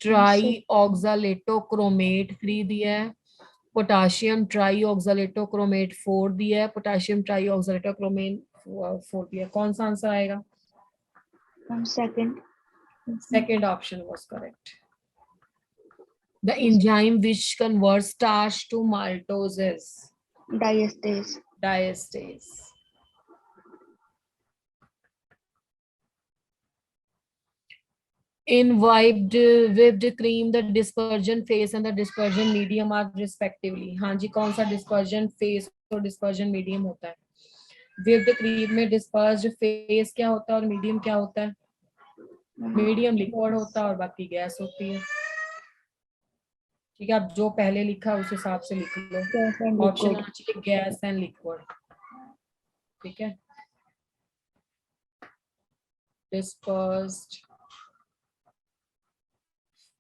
A: ट्राई ऑक्सालेटोक्रोमेट 3 दिया है, पोटाशियम ट्राई ऑक्सालेटोक्रोमेट 4 दिया है, पोटाशियम ट्राई ऑक्सालेटोक्रोमेट 4 दिया है. कौन सा आंसर आएगा?
C: Ma'am, second.
A: Second option was correct. The enzyme which converts starch to maltose is
C: Diastase.
A: diastase. In whipped cream, the dispersion phase and the dispersion medium are respectively. हाँ जी, कौन सा dispersion phase और dispersion medium होता है? Whipped cream में dispersed phase क्या होता है और medium क्या होता है? Medium liquid होता है और बाकी गैस होती है. ठीक है, आप जो पहले लिखा है उस हिसाब से लिख लो.
C: Gas and
A: option
C: liquid.
A: आना चाहिए गैस एंड लिक्विड. ठीक है, डिस्पर्स्ड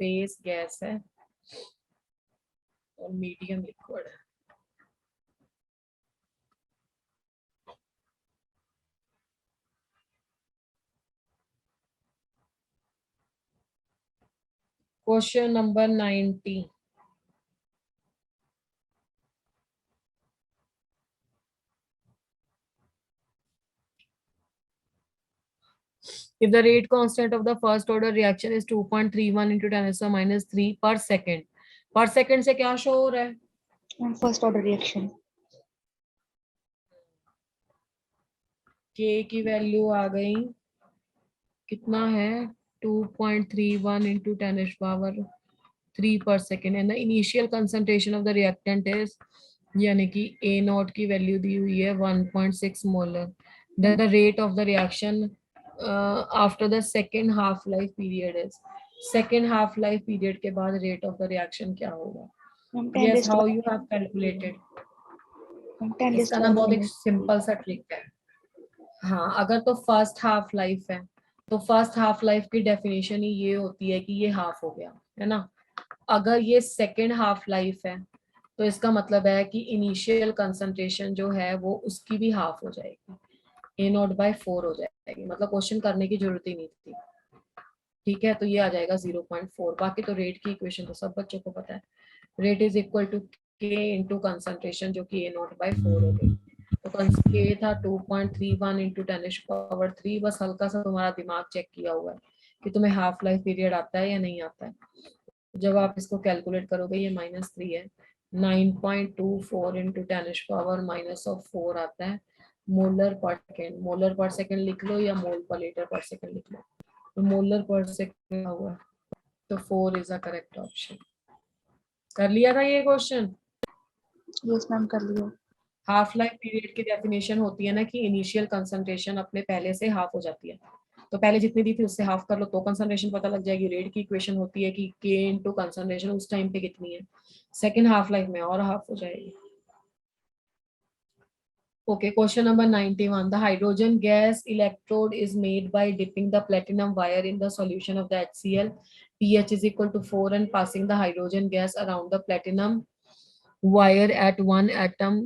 A: फेस गैस है और मीडियम लिक्विड है. Question number 90. If the rate constant of the first order reaction is 2.31 into 10⁻³ per second, per second से क्या शो हो रहा है?
C: And first order reaction.
A: K की वैल्यू आ गई, कितना है? 2.31 into 10⁻³ per second, and the initial concentration of the reactant is, यानी कि A0 की वैल्यू दी हुई है 1.6 molar. Then the rate of the reaction after the second half life period is, second half life period के बाद rate of the reaction क्या होगा?
C: Ma'am, 10
A: Yes,
C: raised to
A: how
C: the-
A: you have calculated?
C: Ma'am, 10 raised
A: इसका
C: to
A: ना
C: the
A: बहुत एक
C: minus.
A: सिंपल सा ट्रिक है. हाँ, अगर तो फर्स्ट हाफ लाइफ है तो फर्स्ट हाफ लाइफ की डेफिनेशन ही ये होती है कि ये हाफ हो गया, है ना. अगर ये सेकेंड हाफ लाइफ है तो इसका मतलब है कि इनिशियल कंसंट्रेशन जो है वो उसकी भी हाफ हो जाएगी, A0/4 हो जाएगी. मतलब क्वेश्चन करने की जरूरत ही नहीं थी. ठीक है, तो ये आ जाएगा 0.4. बाकी तो रेट की इक्वेशन तो सब बच्चों को पता है. Rate is equal to K into concentration, जो कि A0/4 हो गई. तो K था 2.31 इंटू 10⁻³. बस हल्का सा तुम्हारा दिमाग चेक किया हुआ है कि तुम्हें हाफ लाइफ पीरियड आता है या नहीं आता है. जब आप इसको कैलकुलेट करोगे ये -3 है. 9.24 इंटू 10⁻⁻⁴ आता है मोलर पर सेकेंड. मोलर पर सेकेंड लिख लो या मोल पर लीटर पर सेकेंड लिख लो. तो मोलर पर सेकेंड हुआ, तो 4 इज अ करेक्ट ऑप्शन. कर लिया था ये क्वेश्चन.
C: Yes, ma'am, कर लिया.
A: हाफ लाइफ पीरियड की डेफिनेशन होती है ना कि इनिशियल कंसंट्रेशन अपने पहले से हाफ हो जाती है. तो पहले जितनी दी थी उससे हाफ कर लो तो कंसंट्रेशन पता लग जाएगी. रेट की इक्वेशन होती है कि K इंटू कंसंट्रेशन उस टाइम पे कितनी है, सेकेंड हाफ लाइफ में और हाफ हो जाएगी. Okay, question number 91. The hydrogen gas electrode is made by dipping the platinum wire in the solution of the HCl. pH is equal to 4 and passing the hydrogen gas around the platinum wire at 1 atom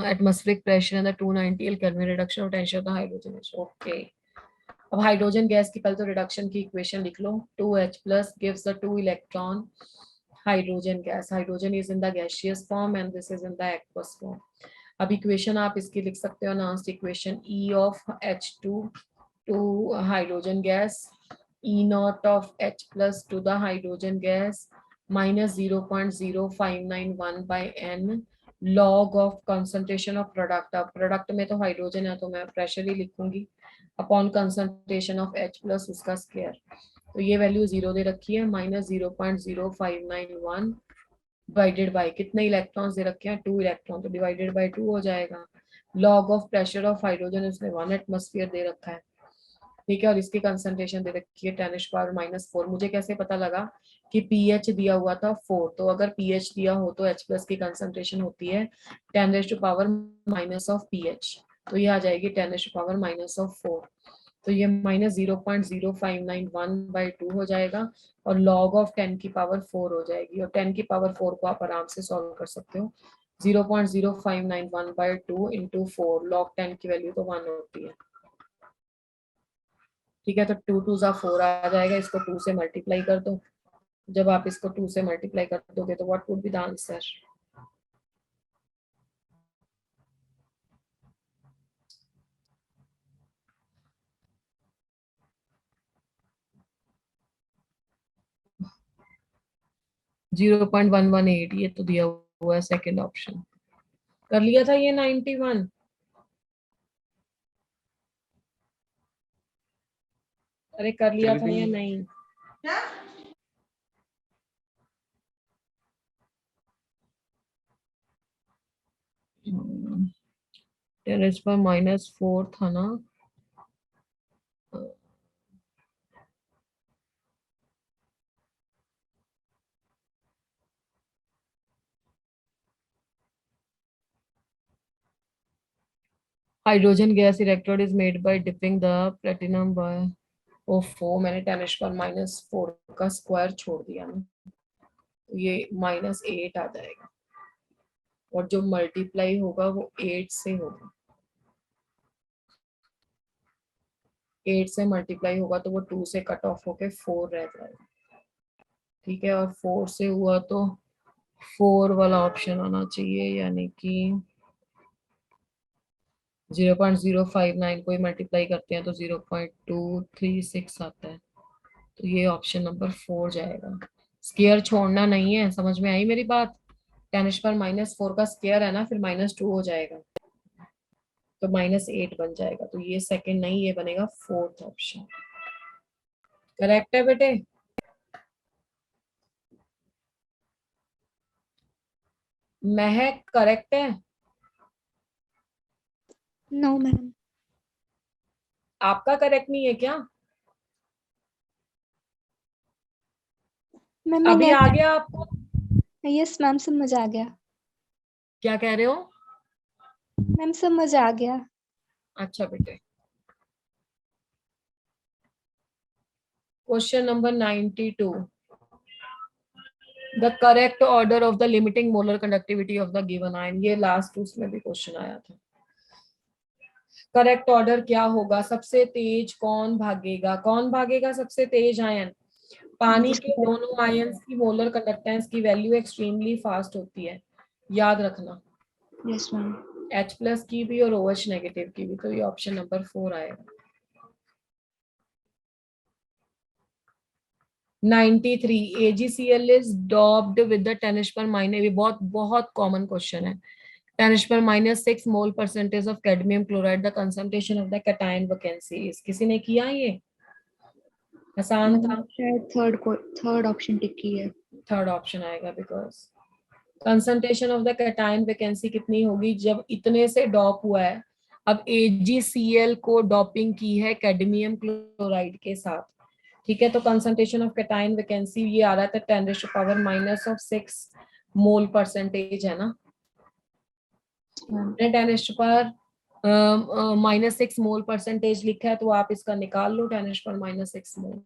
A: atmospheric pressure and the 290 Kelvin reduction potential of the hydrogen is okay. अब हाइड्रोजन गैस की पहले तो रिडक्शन की इक्वेशन लिख लो. 2H+ gives the 2 electron hydrogen gas. Hydrogen is in the gaseous form and this is in the aqueous form. अब इक्वेशन आप इसकी लिख सकते हो नास्ट equation, E of H2 to hydrogen gas, E0 of H+ to the hydrogen gas minus 0.0591 by N log of concentration of product. अब प्रोडक्ट में तो हाइड्रोजन है तो मैं प्रेशर ही लिखूंगी अपॉन कंसंट्रेशन ऑफ H+ उसका स्क्वायर. तो ये वैल्यू 0 दे रखी है, माइनस 0.0591 डिवाइडेड बाय कितने इलेक्ट्रॉन्स दे रखे हैं, 2 इलेक्ट्रॉन, तो डिवाइडेड बाय 2 हो जाएगा. Log of pressure of hydrogen उसने 1 एटमॉस्फेयर दे रखा है. ठीक है, और इसकी कंसंट्रेशन दे रखी है 10⁻⁻⁴. मुझे कैसे पता लगा कि pH दिया हुआ था 4, तो अगर pH दिया हो तो H+ की कंसंट्रेशन होती है 10⁻⁻⁻ ऑफ pH, तो ये आ जाएगी 10⁻⁻⁴. तो ये -0.0591/2 हो जाएगा और log ऑफ 10 की पावर 4 हो जाएगी, और 10 की पावर 4 को आप आराम से सॉल्व कर सकते हो। 0.0591/2 इंटू 4, log 10 की वैल्यू तो 1 होती है। ठीक है, तो 2 2 जा 4 आ जाएगा, इसको 2 से मल्टीप्लाई कर दो। जब आप इसको 2 से मल्टीप्लाई कर दोगे तो what would be the answer? Zero 0.118, ये तो दिया हुआ है सेकंड ऑप्शन। कर लिया था ये 91। अरे कर लिया था या नहीं? टेरेस पर -4 था ना? Hydrogen gas electrode is made by dipping the platinum by. ओफो, मैंने 10 पर -4 का स्क्वायर छोड़ दिया ना, तो ये -8 आ जाएगा, और जो मल्टीप्लाई होगा वो 8 से होगा। 8 से मल्टीप्लाई होगा तो वो 2 से कट ऑफ होके 4 रह जाएगा। ठीक है, और 4 से हुआ तो 4 वाला ऑप्शन आना चाहिए, यानी कि 0.059 को ही मल्टीप्लाई करते हैं तो 0.236 आता है, तो ये ऑप्शन नंबर 4 जाएगा। स्केयर छोड़ना नहीं है, समझ में आई मेरी बात? 10 पर -4 का स्केयर है ना, फिर -2 हो जाएगा, तो -8 बन जाएगा, तो ये सेकंड नहीं, ये बनेगा फोर्थ ऑप्शन। करेक्ट है बेटे? महक करेक्ट है?
C: No madam.
A: आपका करेक्ट नहीं है क्या?
C: मैम
A: अभी आ
C: मैंने,
A: गया आपको?
C: यस मैम समझ आ गया।
A: क्या कह रहे हो?
C: मैम समझ आ गया।
A: अच्छा बेटे, question number 92, the correct order of the limiting molar conductivity of the given ion. ये लास्ट उसमें भी क्वेश्चन आया था। करेक्ट ऑर्डर क्या होगा? सबसे तेज कौन भागेगा? कौन भागेगा सबसे तेज आयन? पानी के दोनों आयंस की मोलर कंडक्टेंस की वैल्यू एक्सट्रीमली फास्ट होती है, याद रखना।
C: Yes ma'am.
A: H+ की भी और OH नेगेटिव की भी, तो ये ऑप्शन नंबर 4 आएगा। 93, AgCl is daubed with the 10 पर माइनस, ये बहुत बहुत कॉमन क्वेश्चन है। 10 पर -6 mole percentage of cadmium chloride, the concentration of the cation vacancy. किसी ने किया ये? आसान था।
C: शायद थर्ड ऑप्शन टिक की है।
A: थर्ड ऑप्शन आएगा, because concentration of the cation vacancy कितनी होगी जब इतने से डॉप हुआ है। अब AgCl को डॉपिंग की है कैडमियम क्लोराइड के साथ, ठीक है, तो कंसंट्रेशन ऑफ कैटायन वैकेंसी ये आ रहा था 10⁻⁻6 मोल परसेंटेज है ना। 10⁻⁻6 मोल परसेंटेज लिखा है, तो आप इसका निकाल लो 10⁻⁻6 मोल।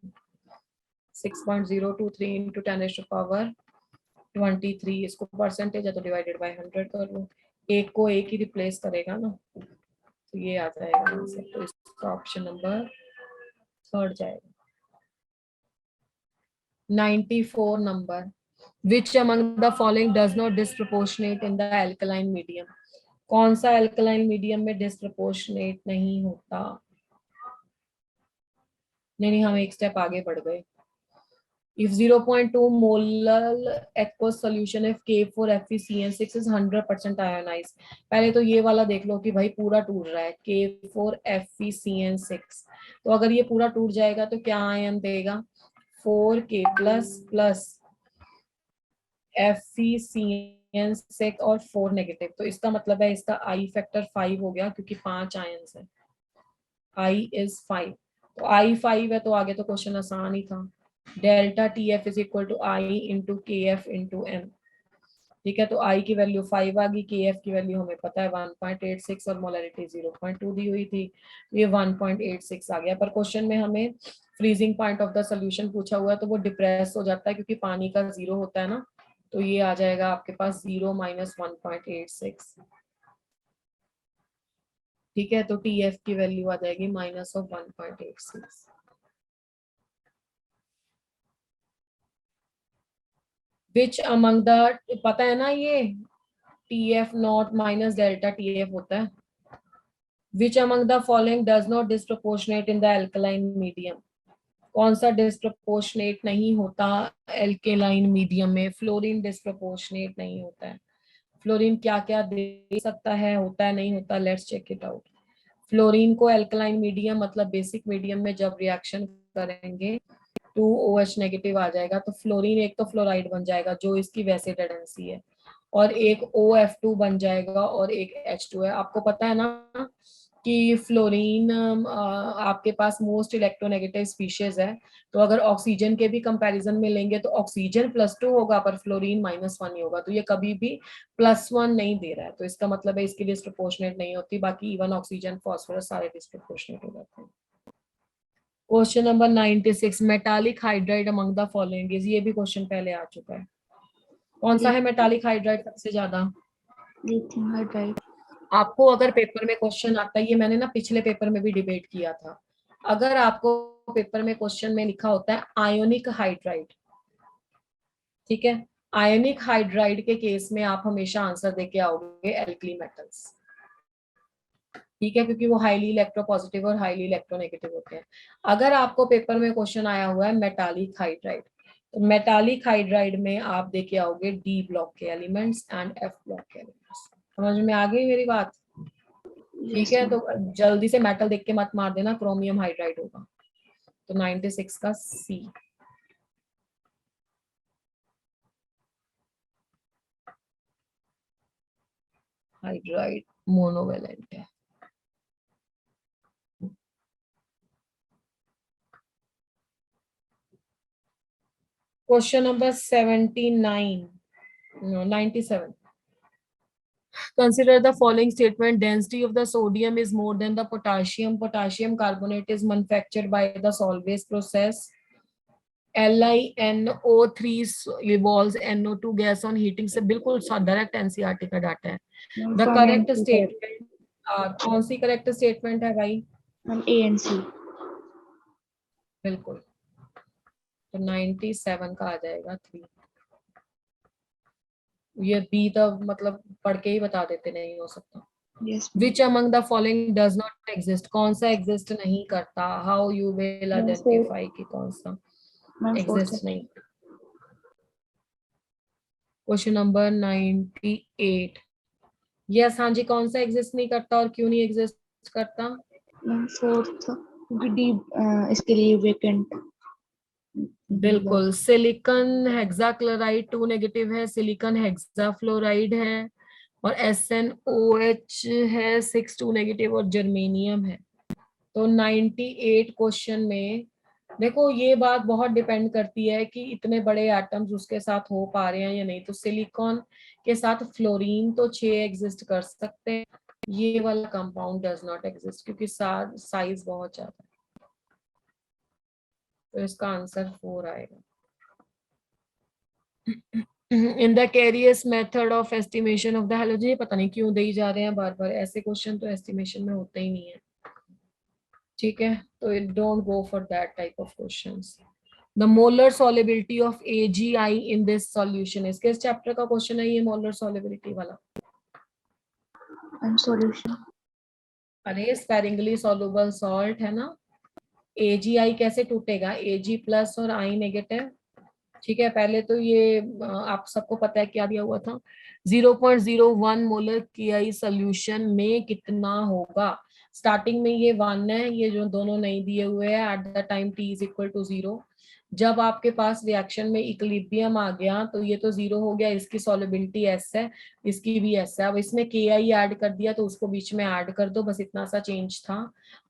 A: 6.023 इंटू 10⁻23, इसको परसेंटेज है तो डिवाइडेड बाय 100 कर लो। एक को एक ही रिप्लेस करेगा ना, तो ये आ जाएगा आंसर, तो इसका ऑप्शन नंबर 3 जाएगा। 94 number, which among the following does not disproportionate in the alkaline medium? कौन सा alkaline medium में disproportionate नहीं होता? नहीं, हम एक स्टेप आगे बढ़ गए। If 0.2 molar aqueous solution if K4FeCN6 is 100% ionized, पहले तो ये वाला देख लो कि भाई पूरा टूट रहा है K4FeCN6, तो अगर ये पूरा टूट जाएगा तो क्या आयन देगा? 4K प्लस FeCN6 और 4 नेगेटिव, तो इसका मतलब है इसका I फैक्टर 5 हो गया, क्योंकि 5 आयंस है, I is 5, तो I 5 है, तो आगे तो क्वेश्चन आसान ही था। Delta TF is equal to I into KF into M, ठीक है, तो आई की वैल्यू 5 आ गई, के एफ की वैल्यू हमें पता है 1.86 और मोलरिटी 0.2 दी हुई थी, ये 1.86 आ गया। पर क्वेश्चन में हमें freezing point of the solution पूछा हुआ है, तो वो डिप्रेस हो जाता है क्योंकि पानी का 0 होता है ना, तो ये आ जाएगा आपके पास 0 माइनस 1.86। ठीक है, तो टी एफ की वैल्यू आ जाएगी minus of 1.86। Which among the, पता है ना ये T F not minus delta T F होता है। विच among the following does not disproportionate in the alkaline medium, कौन सा डिस्प्रोपोर्शनेट नहीं होता एल्केलाइन मीडियम में? फ्लोरीन डिस्प्रोपोर्शनेट नहीं होता है। फ्लोरीन क्या क्या दे सकता है, होता है नहीं होता, let's check it out. Fluorine को एल्कलाइन मीडियम मतलब बेसिक मीडियम में जब रिएक्शन करेंगे 2OH नेगेटिव आ जाएगा, तो फ्लोरीन एक तो फ्लोराइड बन जाएगा जो इसकी वैसे टेंडेंसी है, और एक OF2 बन जाएगा और एक H2 है। आपको पता है ना कि फ्लोरीन आपके पास मोस्ट इलेक्ट्रोनेगेटिव स्पीशीज है, तो अगर ऑक्सीजन के भी कंपैरिजन में लेंगे तो ऑक्सीजन +2 होगा पर फ्लोरीन -1 ही होगा, तो ये कभी भी +1 नहीं दे रहा है, तो इसका मतलब है इसकी डिस्प्रोपोर्शनेट नहीं होती। बाकी इवन ऑक्सीजन फॉस्फोरस सारे डिस्प्रोपोर्शनेट हो जाते हैं। Question number 96, metallic hydride among the following is, ये भी क्वेश्चन पहले आ चुका है। कौन सा है मेटालिक हाइड्राइड सबसे ज्यादा?
C: Lithium hydride.
A: आपको अगर पेपर में क्वेश्चन आता है, ये मैंने ना पिछले पेपर में भी डिबेट किया था, अगर आपको पेपर में क्वेश्चन में लिखा होता है आयोनिक हाइड्राइड, ठीक है, आयोनिक हाइड्राइड के केस में आप हमेशा आंसर देके आओगे एल्कली मेटल्स, ठीक है, क्योंकि वो हाईली इलेक्ट्रोपॉजिटिव और हाईली इलेक्ट्रोनेगेटिव होते हैं। अगर आपको पेपर में क्वेश्चन आया हुआ है मेटालिक हाइड्राइड, तो मेटालिक हाइड्राइड में आप देके आओगे डी ब्लॉक के एलिमेंट्स एंड एफ ब्लॉक के एलिमेंट्स। समझ में आ गई मेरी बात? ठीक है, तो जल्दी से मेटल देख के मत मार देना, क्रोमियम हाइड्राइड होगा। तो 96 का सी। हाइड्राइड मोनोवेलेंट है। Question number 79, no, 97. Consider the following statement: density of the sodium is more than the potassium. Potassium carbonate is manufactured by the Solvay's process. LiNO3 evolves NO2 gas on heating से बिल्कुल डायरेक्ट एनसीईआरटी का डाटा है। द करेक्ट स्टेटमेंट, कौन सी करेक्ट स्टेटमेंट है भाई?
C: A and C।
A: बिल्कुल, तो 97 का आ जाएगा 3। ये बी तो मतलब पढ़ के ही बता देते, नहीं हो सकता।
C: Yes।
A: Which among the following does not exist, कौन सा एग्जिस्ट नहीं करता? How you will identify कि कौन सा एग्जिस्ट नहीं। क्वेश्चन नंबर 98, यस हाँ जी, कौन सा एग्जिस्ट नहीं करता और क्यों नहीं एग्जिस्ट करता?
C: फोर्थ, क्योंकि डी इसके लिए वेकेंट।
A: बिल्कुल, सिलिकॉन हेक्साक्लोराइड 2 नेगेटिव है, सिलिकॉन हेक्साफ्लोराइड है, और SnOH है 6 2 नेगेटिव, और जर्मेनियम है। तो 98 क्वेश्चन में देखो ये बात बहुत डिपेंड करती है कि इतने बड़े एटम्स उसके साथ हो पा रहे हैं या नहीं। तो सिलिकॉन के साथ फ्लोरीन तो 6 एग्जिस्ट कर सकते हैं, ये वाला कंपाउंड डज नॉट एग्जिस्ट क्योंकि साइज बहुत ज्यादा है, तो इसका आंसर 4 आएगा। In the Carius method of estimation of the halogen, ये पता नहीं क्यों दे जा रहे हैं बार बार ऐसे क्वेश्चन, तो एस्टिमेशन में होते ही नहीं है, ठीक है, तो don't go for that type of questions. The molar solubility of AgI in this solution is, किस चैप्टर का क्वेश्चन है ये मोलर सॉल्युबिलिटी वाला?
C: सॉल्यूशन।
A: अरे स्पैरिंगली सॉल्युबल सॉल्ट है ना। AgI कैसे टूटेगा? Ag प्लस और I नेगेटिव, ठीक है। पहले तो ये आप सबको पता है क्या दिया हुआ था, 0.01 मोलर KI सोल्यूशन में कितना होगा? स्टार्टिंग में ये 1 है, ये जो दोनों नहीं दिए हुए हैं, at the time T is equal to 0। जब आपके पास रिएक्शन में इक्विलिब्रियम आ गया तो ये तो 0 हो गया, इसकी सॉल्युबिलिटी S है, इसकी भी S है। अब इसमें KI ऐड कर दिया तो उसको बीच में ऐड कर दो, बस इतना सा चेंज था।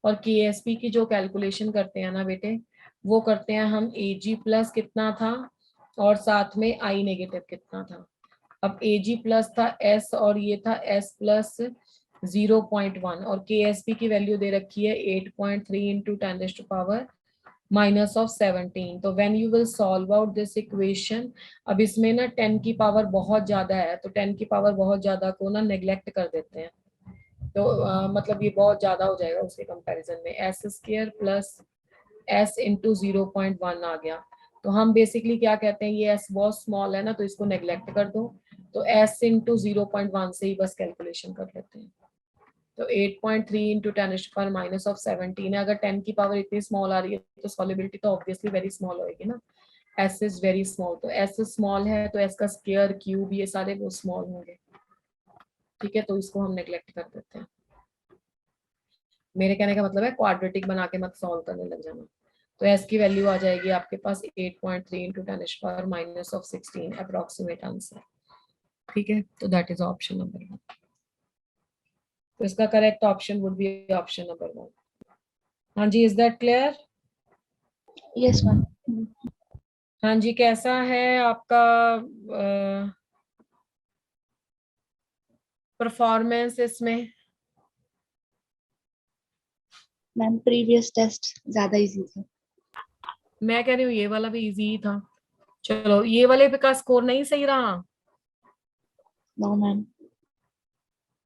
A: और KSP की जो कैलकुलेशन करते हैं ना बेटे, वो करते हैं हम Ag प्लस कितना था और साथ में I नेगेटिव कितना था। अब Ag प्लस था S और ये था S प्लस 0.1 और KSP की वैल्यू दे रखी है 8.3 इंटू 10⁻⁻⁻17। तो when you will solve out this equation, अब इसमें ना 10 की पावर बहुत ज्यादा है, तो 10 की पावर बहुत ज्यादा को ना नेग्लेक्ट कर देते हैं, तो मतलब ये बहुत ज्यादा हो जाएगा उसके कंपैरिजन में। S² प्लस S इंटू 0.1 आ गया। तो हम बेसिकली क्या कहते हैं, ये S बहुत स्मॉल है ना, तो इसको नेग्लेक्ट कर दो, तो S इंटू 0.1 से ही बस कैलकुलेशन कर लेते हैं। तो 8.3 इंटू 10⁻⁻17 है। अगर 10 की पावर इतनी स्मॉल आ रही है तो सॉल्युबिलिटी तो ऑब्वियसली वेरी स्मॉल होगी ना, S इज वेरी स्मॉल, तो S स्मॉल है तो S का स्क्वायर क्यूब ये सारे वो स्मॉल होंगे, ठीक है, तो इसको हम नेग्लेक्ट कर देते हैं। मेरे कहने का मतलब है क्वाड्रेटिक बना के मत सॉल्व करने लग जाना। तो S की वैल्यू आ जाएगी आपके पास 8.3 इंटू 10⁻⁻16 अप्रोक्सीमेट आंसर, ठीक है। तो दैट इज ऑप्शन नंबर 1। तो इसका correct option would be option number 1। हाँ जी, is that clear?
C: Yes ma'am.
A: हाँ जी, कैसा है आपका परफॉर्मेंस इसमें?
C: मैम प्रीवियस टेस्ट ज्यादा इजी था।
A: मैं कह रही हूँ ये वाला भी इजी ही था। चलो, ये वाले पे का स्कोर नहीं सही रहा?
C: No ma'am.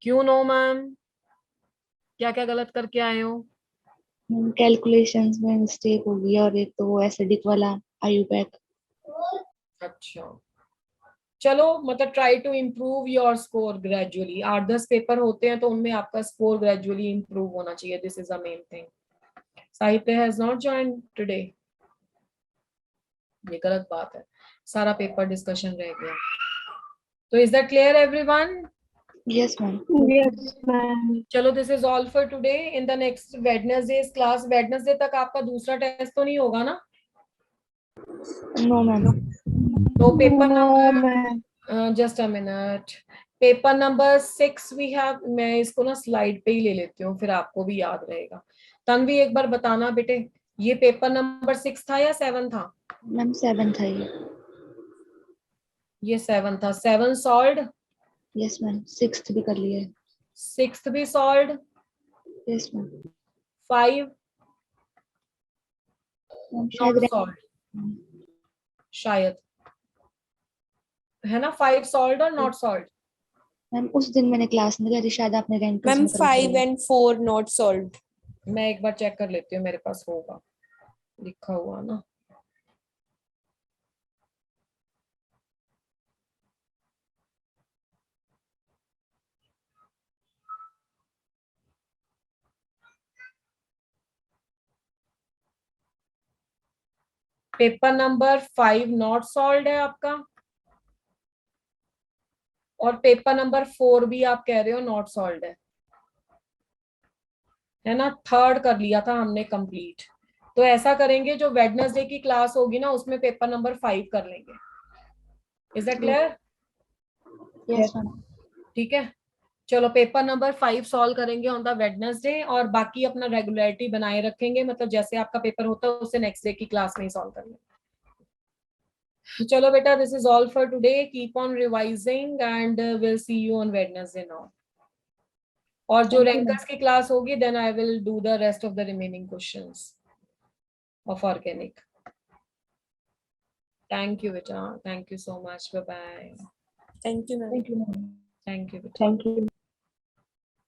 A: क्यों नो मैम? क्या क्या गलत करके आए हो?
C: कैलकुलेशंस में मिस्टेक हो गई और एक तो वो एसिडिक वाला आयुपैक।
A: अच्छा, चलो, मतलब try to improve your score gradually. 8-10 paper होते हैं तो उनमें आपका स्कोर ग्रेजुअली इम्प्रूव होना चाहिए, this is the main thing. साहित्य हैज नॉट जॉइन टुडे, ये गलत बात है, सारा पेपर डिस्कशन रह गया। तो is that clear everyone?
C: Yes ma'am.
B: Yes, ma'am.
A: चलो, this is all for today. In the next Wednesday class, Wednesday तक आपका दूसरा टेस्ट तो नहीं होगा ना?
C: No ma'am.
A: तो paper
B: No,
A: number,
B: ma'am.
A: Just a minute, paper number 6 we have. मैं इसको ना स्लाइड पे ही ले लेती हूँ, फिर आपको भी याद रहेगा। तन्वी एक बार बताना बेटे, ये पेपर नंबर 6 था या 7 था?
C: मैम 7 था
A: ये 7 था। 7 सॉल्व्ड?
C: Yes ma'am. 6th भी कर लिया है।
A: 6 भी सॉल्व्ड?
C: Yes ma'am.
A: 5
C: शायद
A: नॉट सॉल्व्ड, शायद, है ना? 5 सॉल्व्ड और नॉट सॉल्व्ड?
C: मैम उस दिन मैंने क्लास में करी, शायद आपने रैंकर्स
E: Ma'am,
C: में करा
E: 5
C: होगा।
E: and 4 not solved.
A: मैं एक बार चेक कर लेती हूँ, मेरे पास होगा लिखा हुआ ना। पेपर नंबर 5 नॉट सॉल्व्ड है आपका, और पेपर नंबर 4 भी आप कह रहे हो नॉट सॉल्व्ड है ना? थर्ड कर लिया था हमने कंप्लीट। तो ऐसा करेंगे, जो वेडनेसडे की क्लास होगी ना उसमें पेपर नंबर 5 कर लेंगे। Is that clear?
C: Yes ma'am.
A: ठीक है, चलो पेपर नंबर 5 सॉल्व करेंगे ऑन द वेडनेसडे, और बाकी अपना रेगुलरिटी बनाए रखेंगे, मतलब जैसे आपका पेपर होता है उससे नेक्स्ट डे की क्लास में ही सॉल्व कर लेंगे। चलो बेटा, this is all for today, keep on revising and will see you on Wednesday now. और जो
C: Thank you, ma'am.
A: रैंकर्स की क्लास होगी, then I will do the rest of the remaining questions of organic. Thank you बेटा, thank you so much, bye bye.
E: Thank you, ma'am.
C: Thank you, ma'am.
A: Thank you बेटा।
B: Thank you.